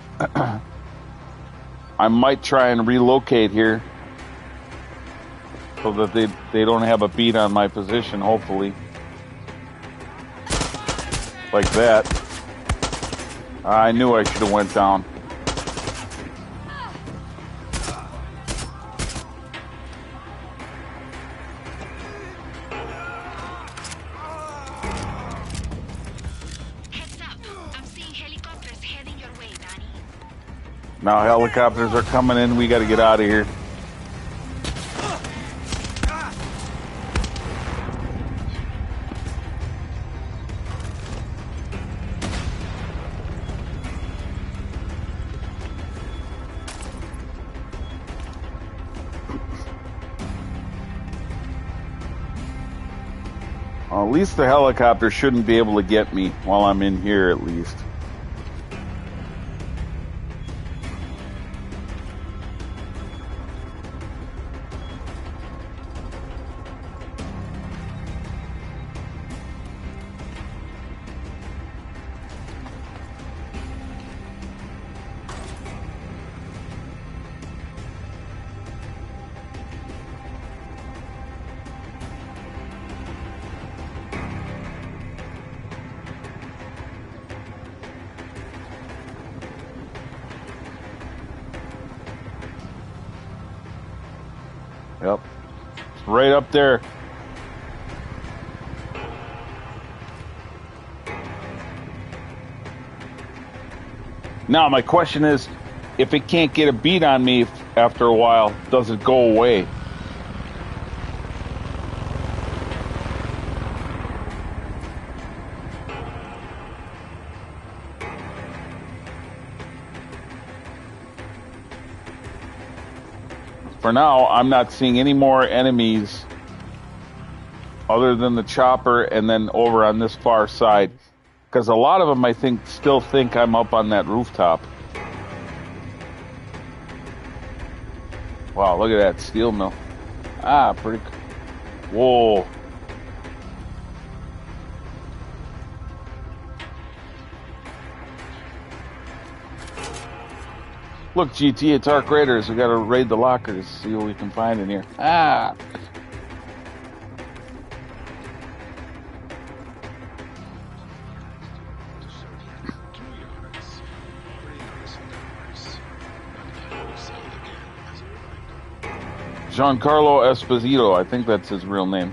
I might try and relocate here so that they don't have a beat on my position, hopefully. Like that. I knew I should have went down. Heads up. I'm seeing helicopters heading your way, Danny. Now helicopters are coming in. We got to get out of here. Well, at least the helicopter shouldn't be able to get me while I'm in here, at least. Yep. It's right up there. Now, my question is, if it can't get a beat on me after a while, does it go away? For now, I'm not seeing any more enemies other than the chopper and then over on this far side. Because a lot of them, I think, still think I'm up on that rooftop. Wow, look at that steel mill. Ah, pretty cool. Whoa. Look, GT, it's Arc Raiders. We gotta raid the lockers, see what we can find in here. Ah! Giancarlo Esposito, I think that's his real name.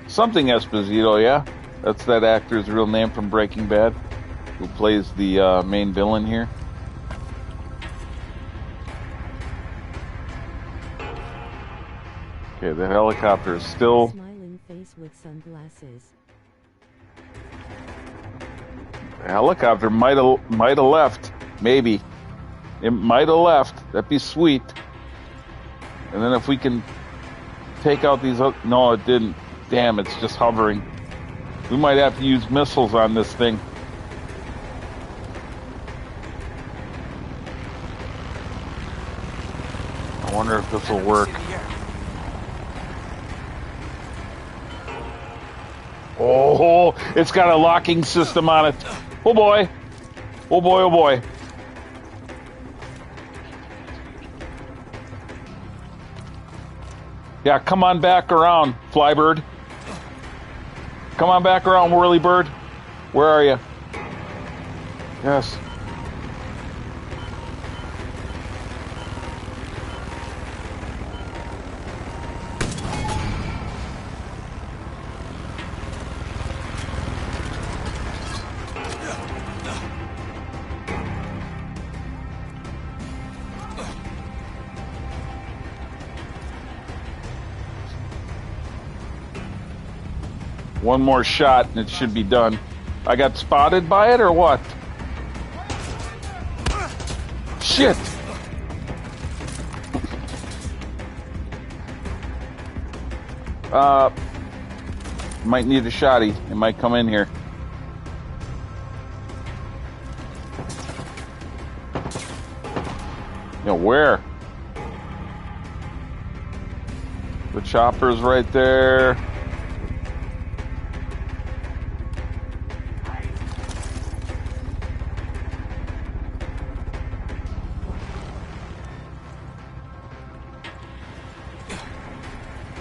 Something Esposito, yeah. That's that actor's real name from Breaking Bad, who plays the main villain here. Okay, the helicopter is still... Smiling face with sunglasses. The helicopter might have left. Maybe. It might have left. That'd be sweet. And then if we can take out these... No, it didn't. Damn, it's just hovering. We might have to use missiles on this thing. I wonder if this will work. Oh, it's got a locking system on it. Oh boy. Oh boy, oh boy. Yeah, come on back around, Flybird. Come on back around, Whirlybird. Where are you? Yes. One more shot and it should be done. I got spotted by it or what? Shit! Might need a shotty. It might come in here. You know, where? The chopper's right there.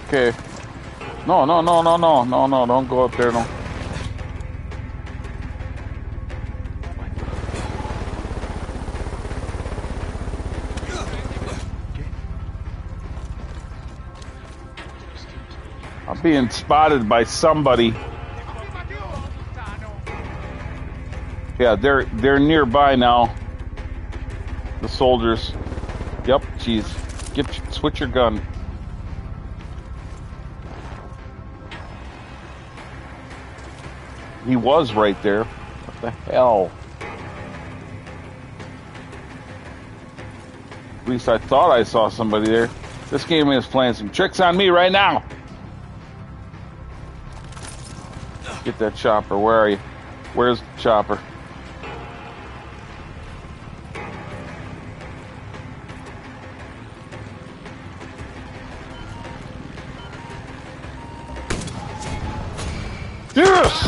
Okay. No, don't go up there, no. I'm being spotted by somebody. Yeah, they're nearby now. The soldiers. Yep, geez. Switch your gun. He was right there. What the hell? At least I thought I saw somebody there. This game is playing some tricks on me right now. Get that chopper. Where are you? Where's the chopper? Yes!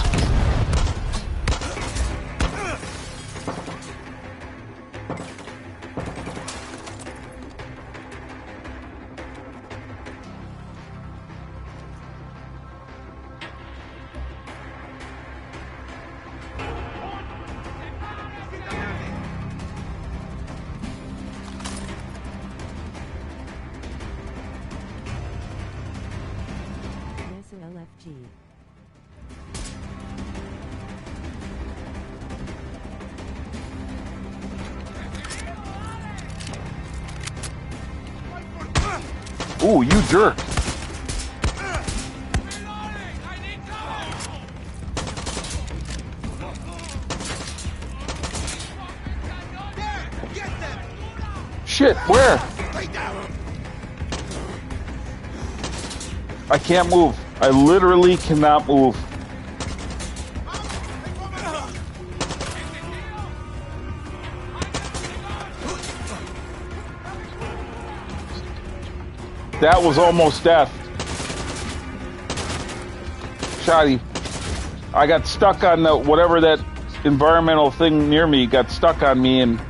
LFG. Ooh, you jerk. Shit, where? I can't move. I literally cannot move. That was almost death. Shoddy. I got stuck on the whatever that environmental thing near me got stuck on me and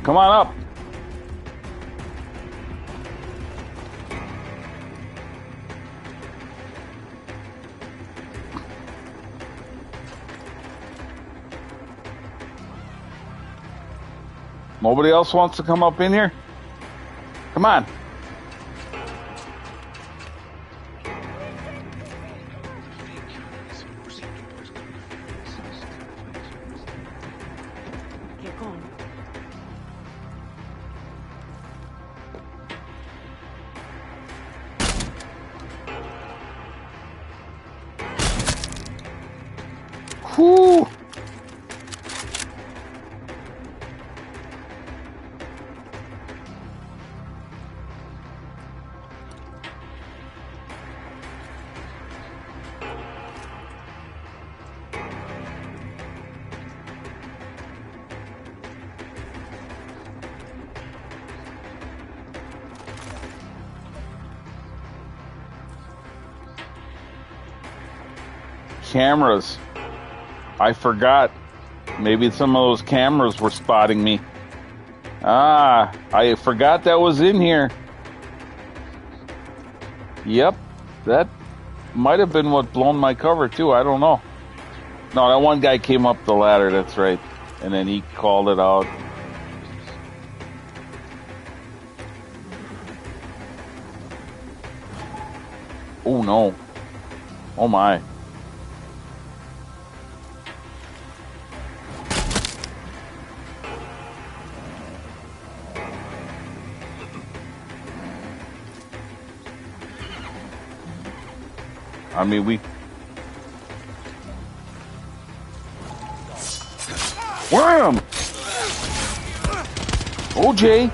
come on up. Nobody else wants to come up in here? Come on. Whew. Cameras. I forgot. Maybe some of those cameras were spotting me. Ah, I forgot that was in here. Yep, that might have been what blown my cover too. I don't know. No, that one guy came up the ladder, that's right. And then he called it out. Oh no. Oh my. I mean, we... Wham! OJ!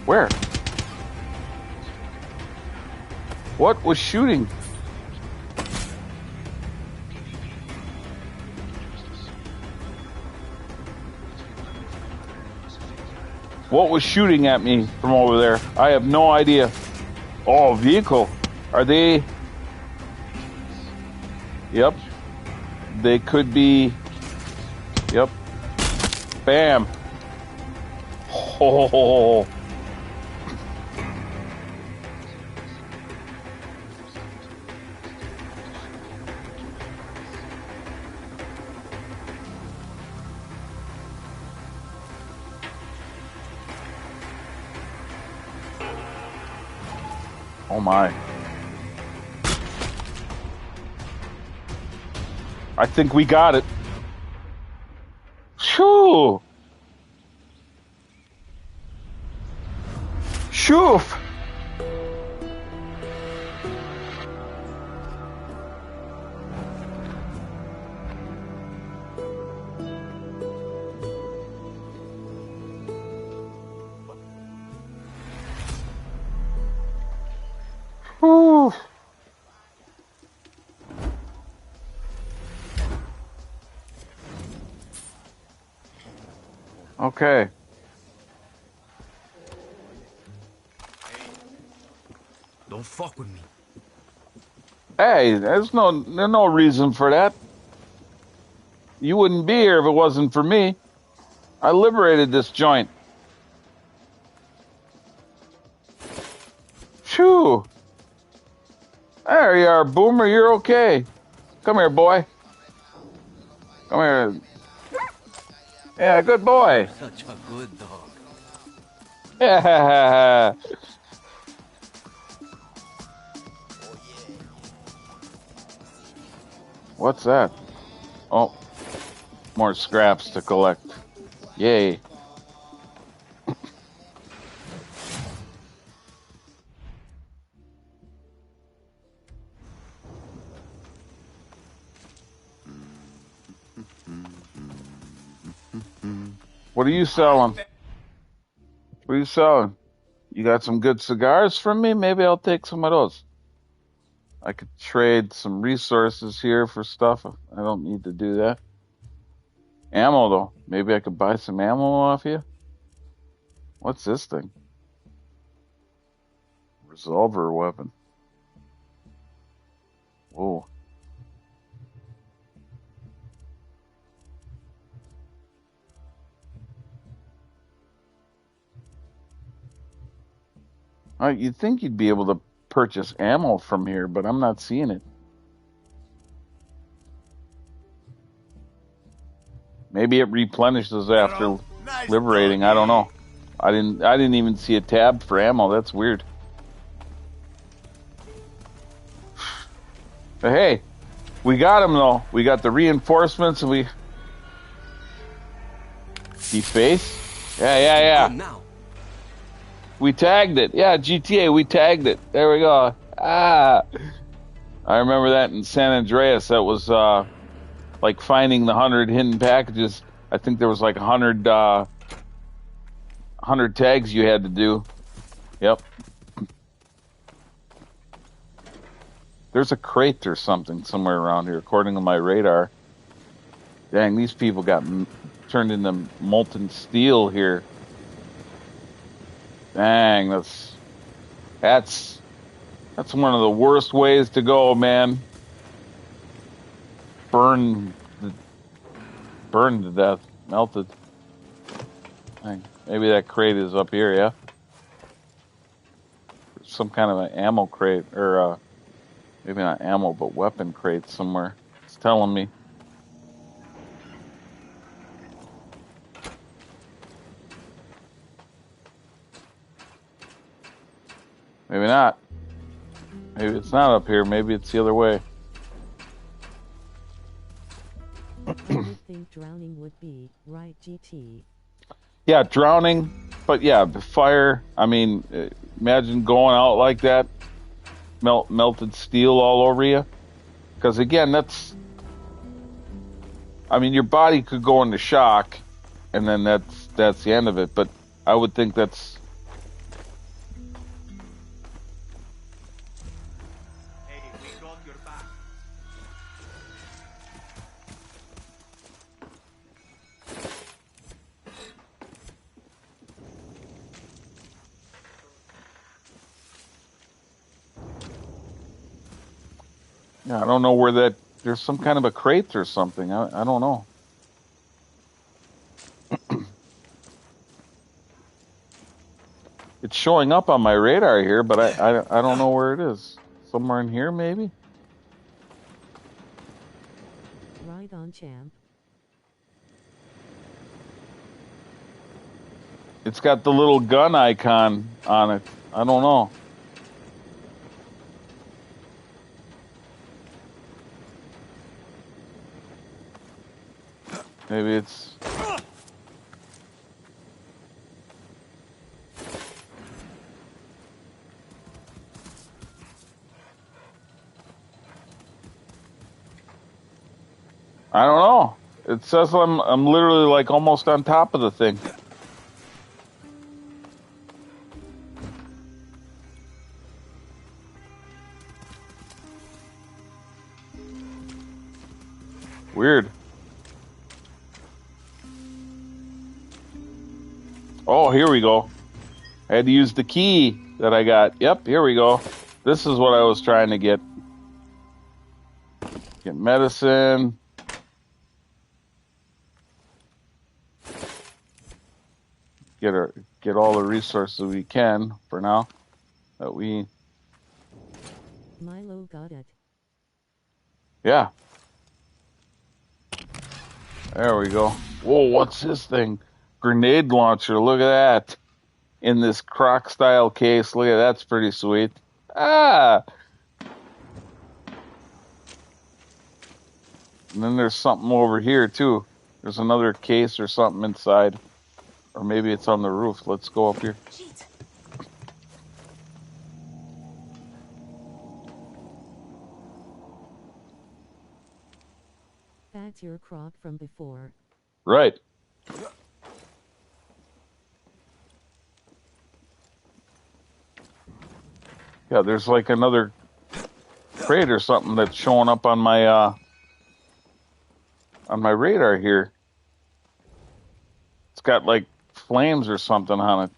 Where? What was shooting? What was shooting at me from over there? I have no idea. Oh, vehicle. Are they... Yep. They could be... Yep. Bam. Oh. Oh my. I think we got it. Shoo! Shoof! Whew. Okay. Don't fuck with me. Hey, there's no reason for that. You wouldn't be here if it wasn't for me. I liberated this joint. Phew. There you are, Boomer. You're okay. Come here, boy. Come here. Yeah, good boy. Such a good dog. Yeah. What's that? Oh, more scraps to collect. Yay. What are you selling? What are you selling? You got some good cigars from me? Maybe I'll take some of those. I could trade some resources here for stuff. I don't need to do that. Ammo, though. Maybe I could buy some ammo off you? What's this thing? Revolver weapon. Whoa. You'd think you'd be able to purchase ammo from here, but I'm not seeing it. Maybe it replenishes after Nice liberating. I don't know. I didn't even see a tab for ammo. That's weird. But hey, we got him though. We got the reinforcements and we deface. Yeah. Now. We tagged it. Yeah, GTA, we tagged it. There we go. I remember that in San Andreas. That was like finding the 100 hidden packages. I think there was like 100 tags you had to do. Yep. There's a crate or something somewhere around here, according to my radar. Dang, these people got turned into molten steel here. Dang, that's one of the worst ways to go, man. Burned to death, melted. Dang, maybe that crate is up here, yeah? Some kind of an ammo crate, or maybe not ammo, but weapon crate somewhere. It's telling me. Maybe not. Maybe it's not up here. Maybe it's the other way. drowning would be, right, GT? Yeah, drowning. But yeah, the fire. I mean, imagine going out like that, melted steel all over you. Because again, that's. I mean, your body could go into shock, and then that's the end of it. But I would think that's. Hey, we got your back. Yeah, I don't know where that. There's some kind of a crate or something. I don't know. It's showing up on my radar here, but I don't know where it is. Somewhere in here, maybe? Right on, champ. It's got the little gun icon on it. I don't know. Maybe it's. I don't know. It says I'm literally like almost on top of the thing. Weird. Oh, here we go. I had to use the key that I got. Yep, here we go. This is what I was trying to get. Get medicine. Get all the resources we can for now. That we. Milo got it. Yeah. There we go. Whoa, what's this thing? Grenade launcher. Look at that. In this croc style case. Look at that. That's pretty sweet. Ah. And then there's something over here too. There's another case or something inside. Or maybe it's on the roof. Let's go up here. Shit. That's your croc from before. Right. Yeah, there's like another crate or something that's showing up on my radar here. It's got like flames or something on it.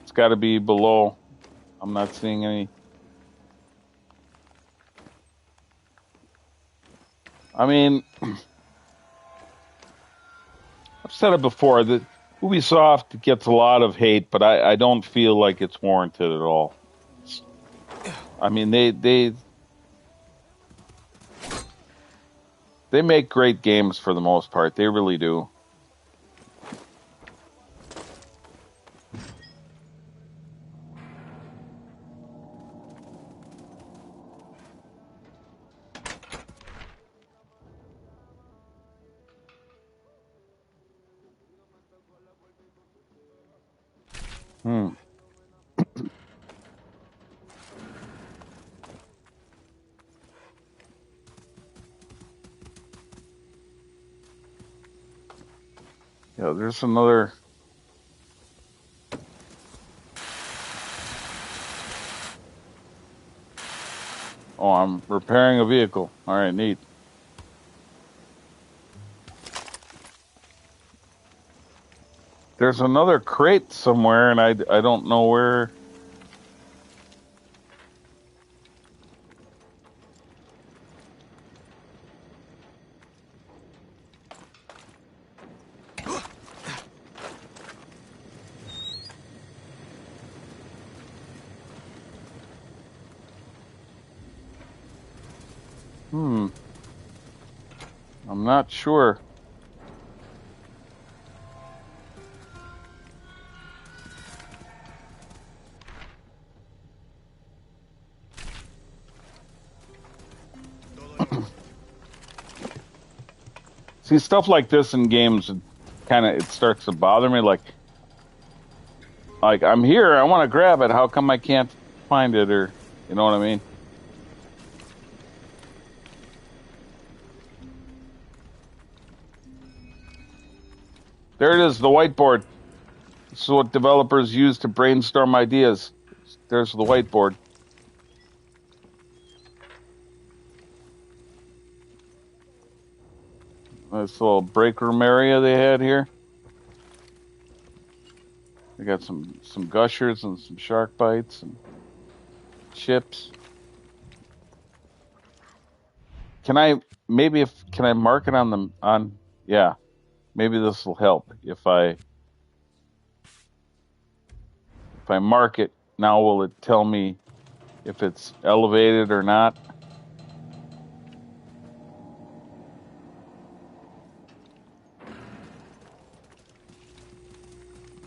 It's got to be below. I'm not seeing any. I mean, I've said it before that Ubisoft gets a lot of hate, but I don't feel like it's warranted at all. I mean, they make great games for the most part. They really do. Hmm. Yeah, there's another. Oh, I'm repairing a vehicle. All right, neat. There's another crate somewhere, and I don't know where. Hmm. I'm not sure. See, stuff like this in games, it starts to bother me. Like I'm here, I want to grab it. How come I can't find it? Or you know what I mean? There it is, the whiteboard. This is what developers use to brainstorm ideas. There's the whiteboard. This little break room area they had here. They got some gushers and some shark bites and chips. Can I mark it on yeah. Maybe this will help if I mark it. Now will it tell me if it's elevated or not?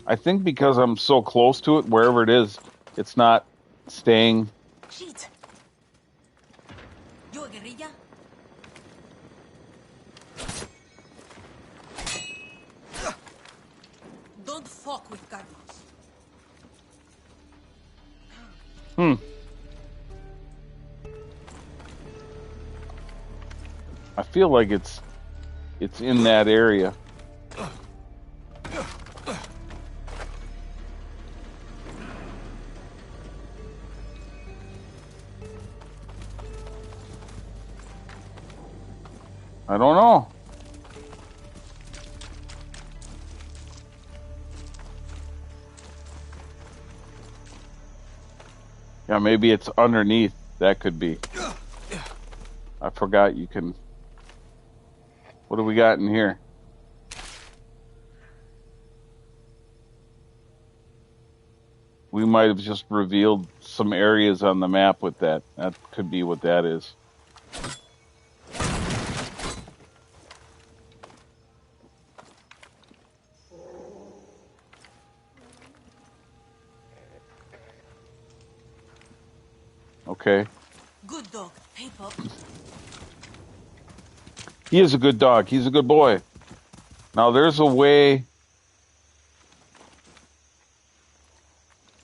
I think because I'm so close to it, wherever it is, it's not staying. Shit. You a guerrilla? Don't fuck with Carlos. I feel like it's in that area. I don't know. Yeah, maybe it's underneath. That could be. I forgot you can. What do we got in here? We might have just revealed some areas on the map with that. That could be what that is. Okay. Good dog. Hey, pup. He is a good dog. He's a good boy. Now there's a way.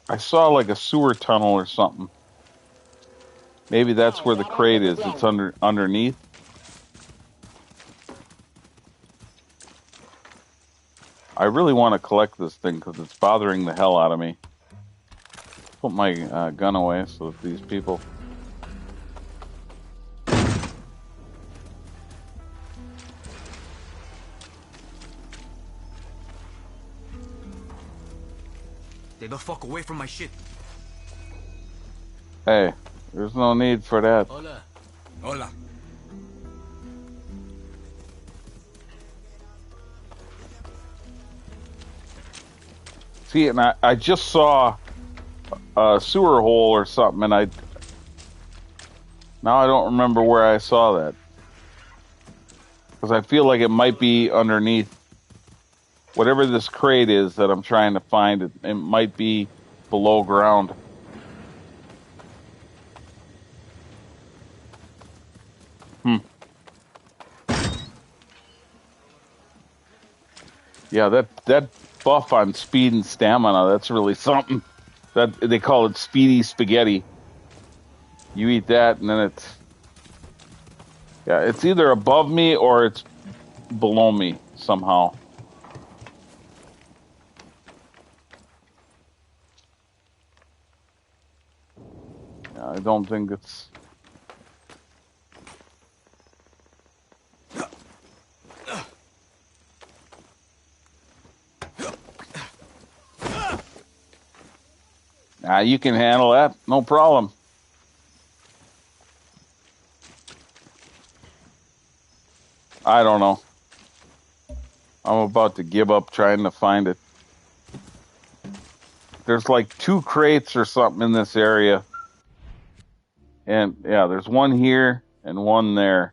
I saw like a sewer tunnel or something. Maybe that's where the crate is. It's underneath. I really want to collect this thing because it's bothering the hell out of me. Put my gun away so that these people. Stay the fuck away from my shit. Hey, there's no need for that. Hola. Hola. See, and I just saw a sewer hole or something, and now I don't remember where I saw that. Because I feel like it might be underneath whatever this crate is that I'm trying to find. It might be below ground. Yeah, that buff on speed and stamina, that's really something. That they call it speedy spaghetti. You eat that and then it's either above me or it's below me somehow. Yeah, I don't think it's. You can handle that, no problem. I don't know. I'm about to give up trying to find it. There's like 2 crates or something in this area. And yeah, there's one here and one there.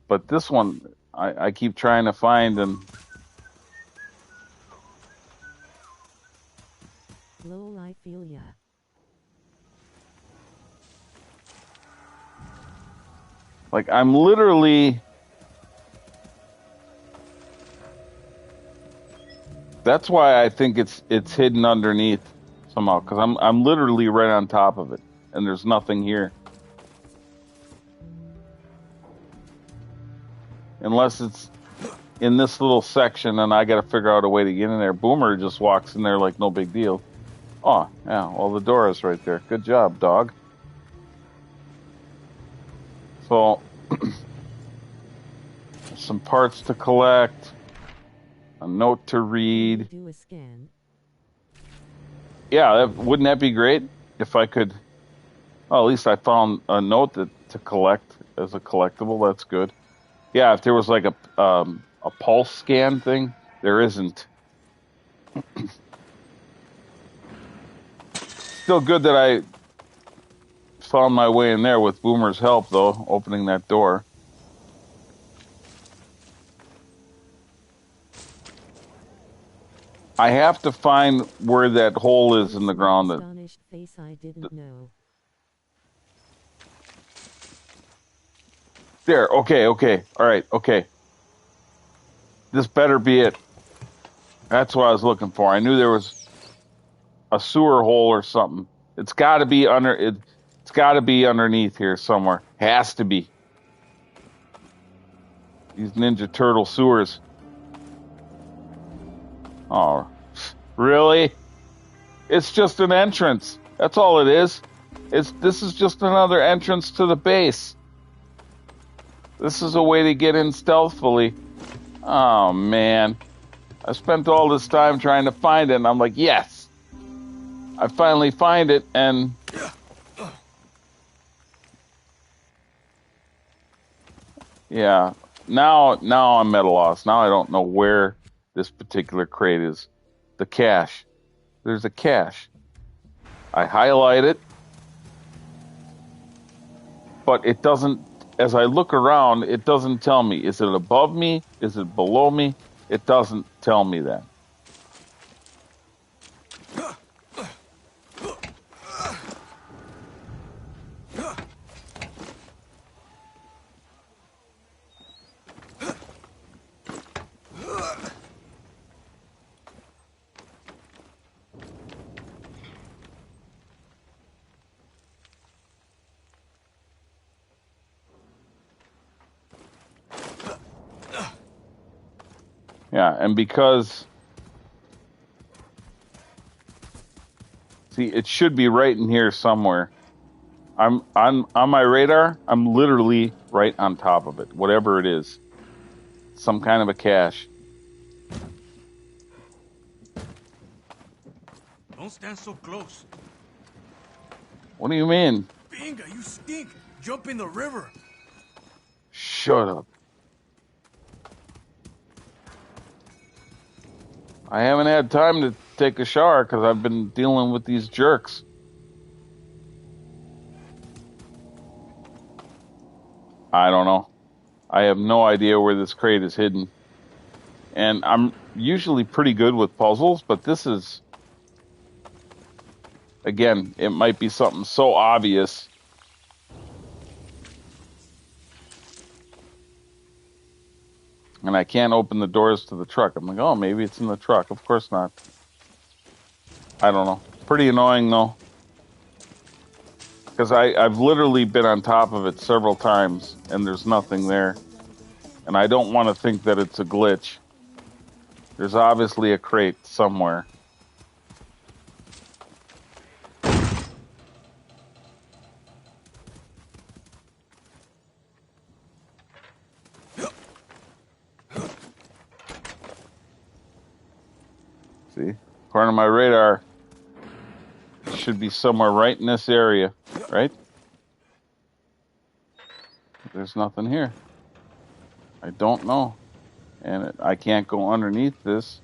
But this one, I keep trying to find and... Lol, I feel ya. Like, I'm literally That's why I think it's hidden underneath somehow, because I'm literally right on top of it, and there's nothing here. Unless it's in this little section, and I got to figure out a way to get in there. Boomer just walks in there like no big deal. Oh, yeah, well, the door is right there. Good job, dog. So, some parts to collect, a note to read. Do a scan. Yeah, wouldn't that be great if I could? Well, at least I found a note to collect as a collectible. That's good. Yeah, if there was like a pulse scan thing, there isn't. Still good that I found my way in there with Boomer's help, though, opening that door. I have to find where that hole is in the ground. Astonished face, I didn't know. There. Okay. All right. Okay. This better be it. That's what I was looking for. I knew there was a sewer hole or something. It's got to be under it. It's got to be underneath here somewhere. Has to be. These Ninja Turtle sewers. Oh, really? It's just an entrance. That's all it is. This is just another entrance to the base. This is a way to get in stealthily. Oh man. I spent all this time trying to find it, and I'm like, yes. I finally find it, and yeah. Now I'm at a loss. Now I don't know where this particular crate is. The cache. There's a cache. I highlight it, but it doesn't, as I look around, it doesn't tell me. Is it above me? Is it below me? It doesn't tell me that. Yeah, and because, see, it should be right in here somewhere. I'm on my radar. I'm literally right on top of it, whatever it is. Some kind of a cache. Don't stand so close. What do you mean? Binga, you stink. Jump in the river. Shut up. I haven't had time to take a shower because I've been dealing with these jerks. I don't know. I have no idea where this crate is hidden. And I'm usually pretty good with puzzles, but this is, again, it might be something so obvious. And I can't open the doors to the truck. I'm like, oh, maybe it's in the truck. Of course not. I don't know. Pretty annoying, though. Because I've literally been on top of it several times, and there's nothing there. And I don't want to think that it's a glitch. There's obviously a crate somewhere. See? According to my radar, it should be somewhere right in this area, right? There's nothing here. I don't know. And I can't go underneath this.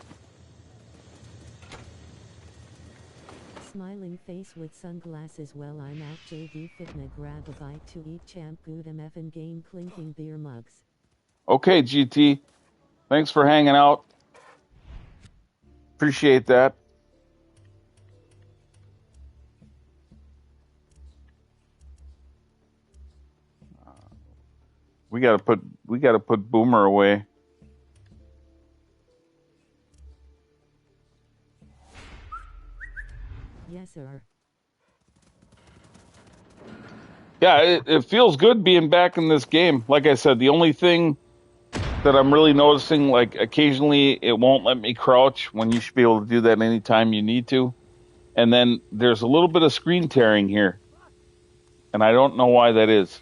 Smiling face with sunglasses. Well, I'm out. JD Fitna, grab a bite to eat. Champ good MFN game clinking beer mugs. Okay, GT. Thanks for hanging out. Appreciate that. We gotta put Boomer away. Yes, sir. Yeah, it feels good being back in this game. Like I said, the only thing that I'm really noticing, like occasionally it won't let me crouch when you should be able to do that anytime you need to. And then there's a little bit of screen tearing here, and I don't know why that is.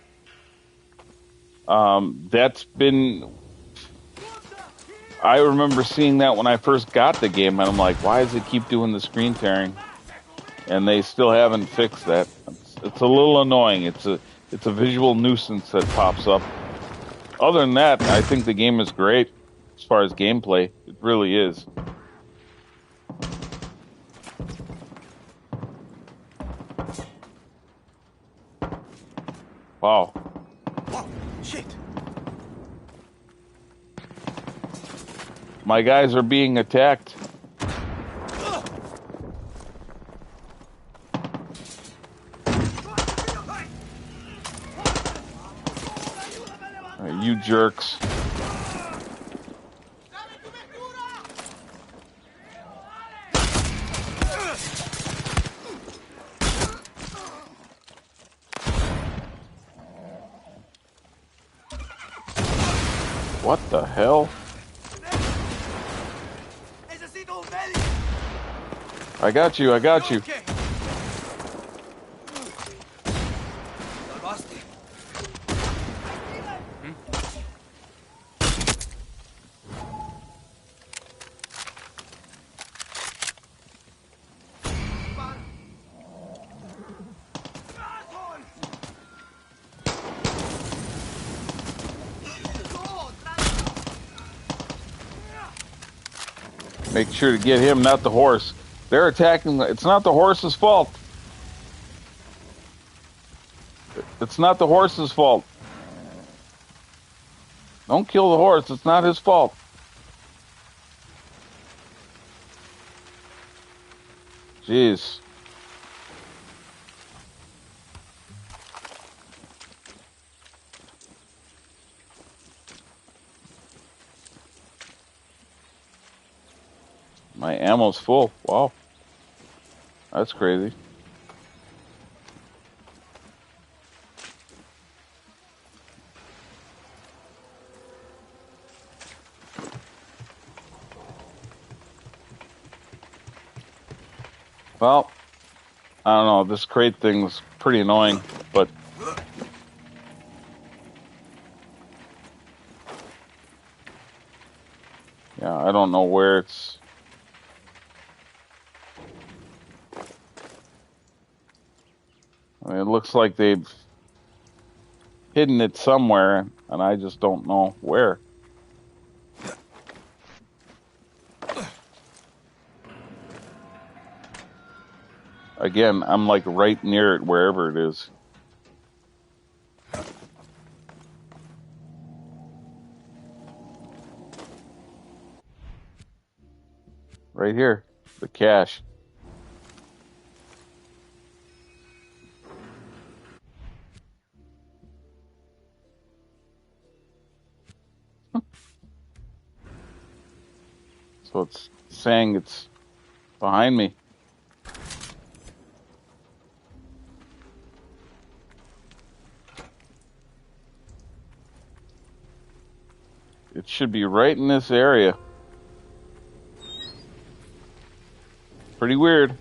That's been, I remember seeing that when I first got the game, and I'm like, why does it keep doing the screen tearing? And they still haven't fixed that. It's a little annoying. It's a visual nuisance that pops up. Other than that, I think the game is great as far as gameplay. It really is. Wow. Oh, shit. My guys are being attacked. You jerks. What the hell? I got you, I got you. Okay. Salvaste. Make sure to get him, not the horse. They're attacking. It's not the horse's fault. It's not the horse's fault. Don't kill the horse. It's not his fault. Jeez. My ammo's full. Wow. That's crazy. Well, I don't know. This crate thing's pretty annoying, but yeah, I don't know where it's. I mean, it looks like they've hidden it somewhere, and I just don't know where. Again, I'm like right near it, wherever it is. Right here, the cache. So it's saying it's behind me. It should be right in this area. Pretty weird.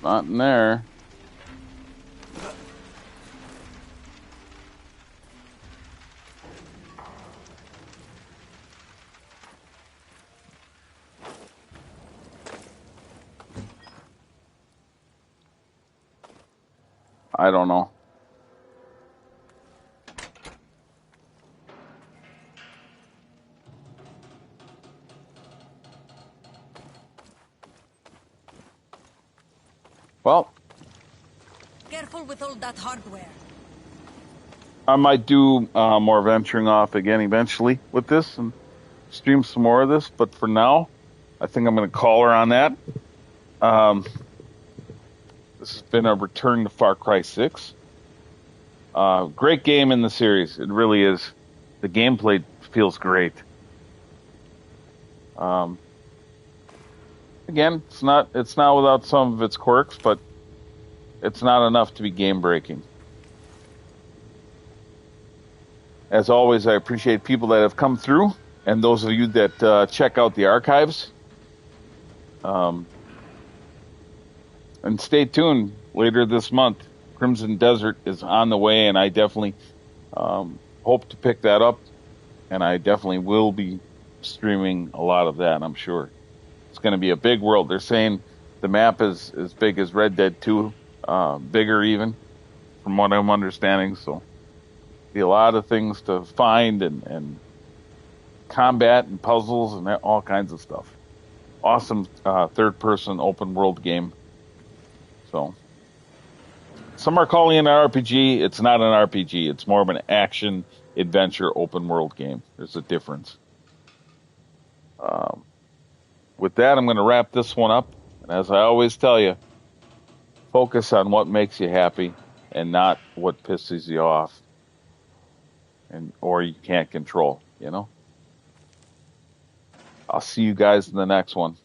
Not in there. I don't know. Well, Careful with all that hardware. I might do more venturing off again eventually with this and stream some more of this. But for now, I think I'm going to call her on that. This has been a return to Far Cry 6. Great game in the series. It really is. The gameplay feels great. Again, it's not without some of its quirks, but it's not enough to be game breaking. As always, I appreciate people that have come through, and those of you that check out the archives. And stay tuned. Later this month, Crimson Desert is on the way, and I definitely hope to pick that up. And I definitely will be streaming a lot of that, I'm sure. It's going to be a big world. They're saying the map is as big as Red Dead 2, bigger even, from what I'm understanding. So, be a lot of things to find and combat and puzzles and all kinds of stuff. Awesome third-person open-world game. So, some are calling it an RPG. It's not an RPG. It's more of an action adventure open world game. There's a difference. With that, I'm going to wrap this one up. And as I always tell you, focus on what makes you happy and not what pisses you off or you can't control, you know? I'll see you guys in the next one.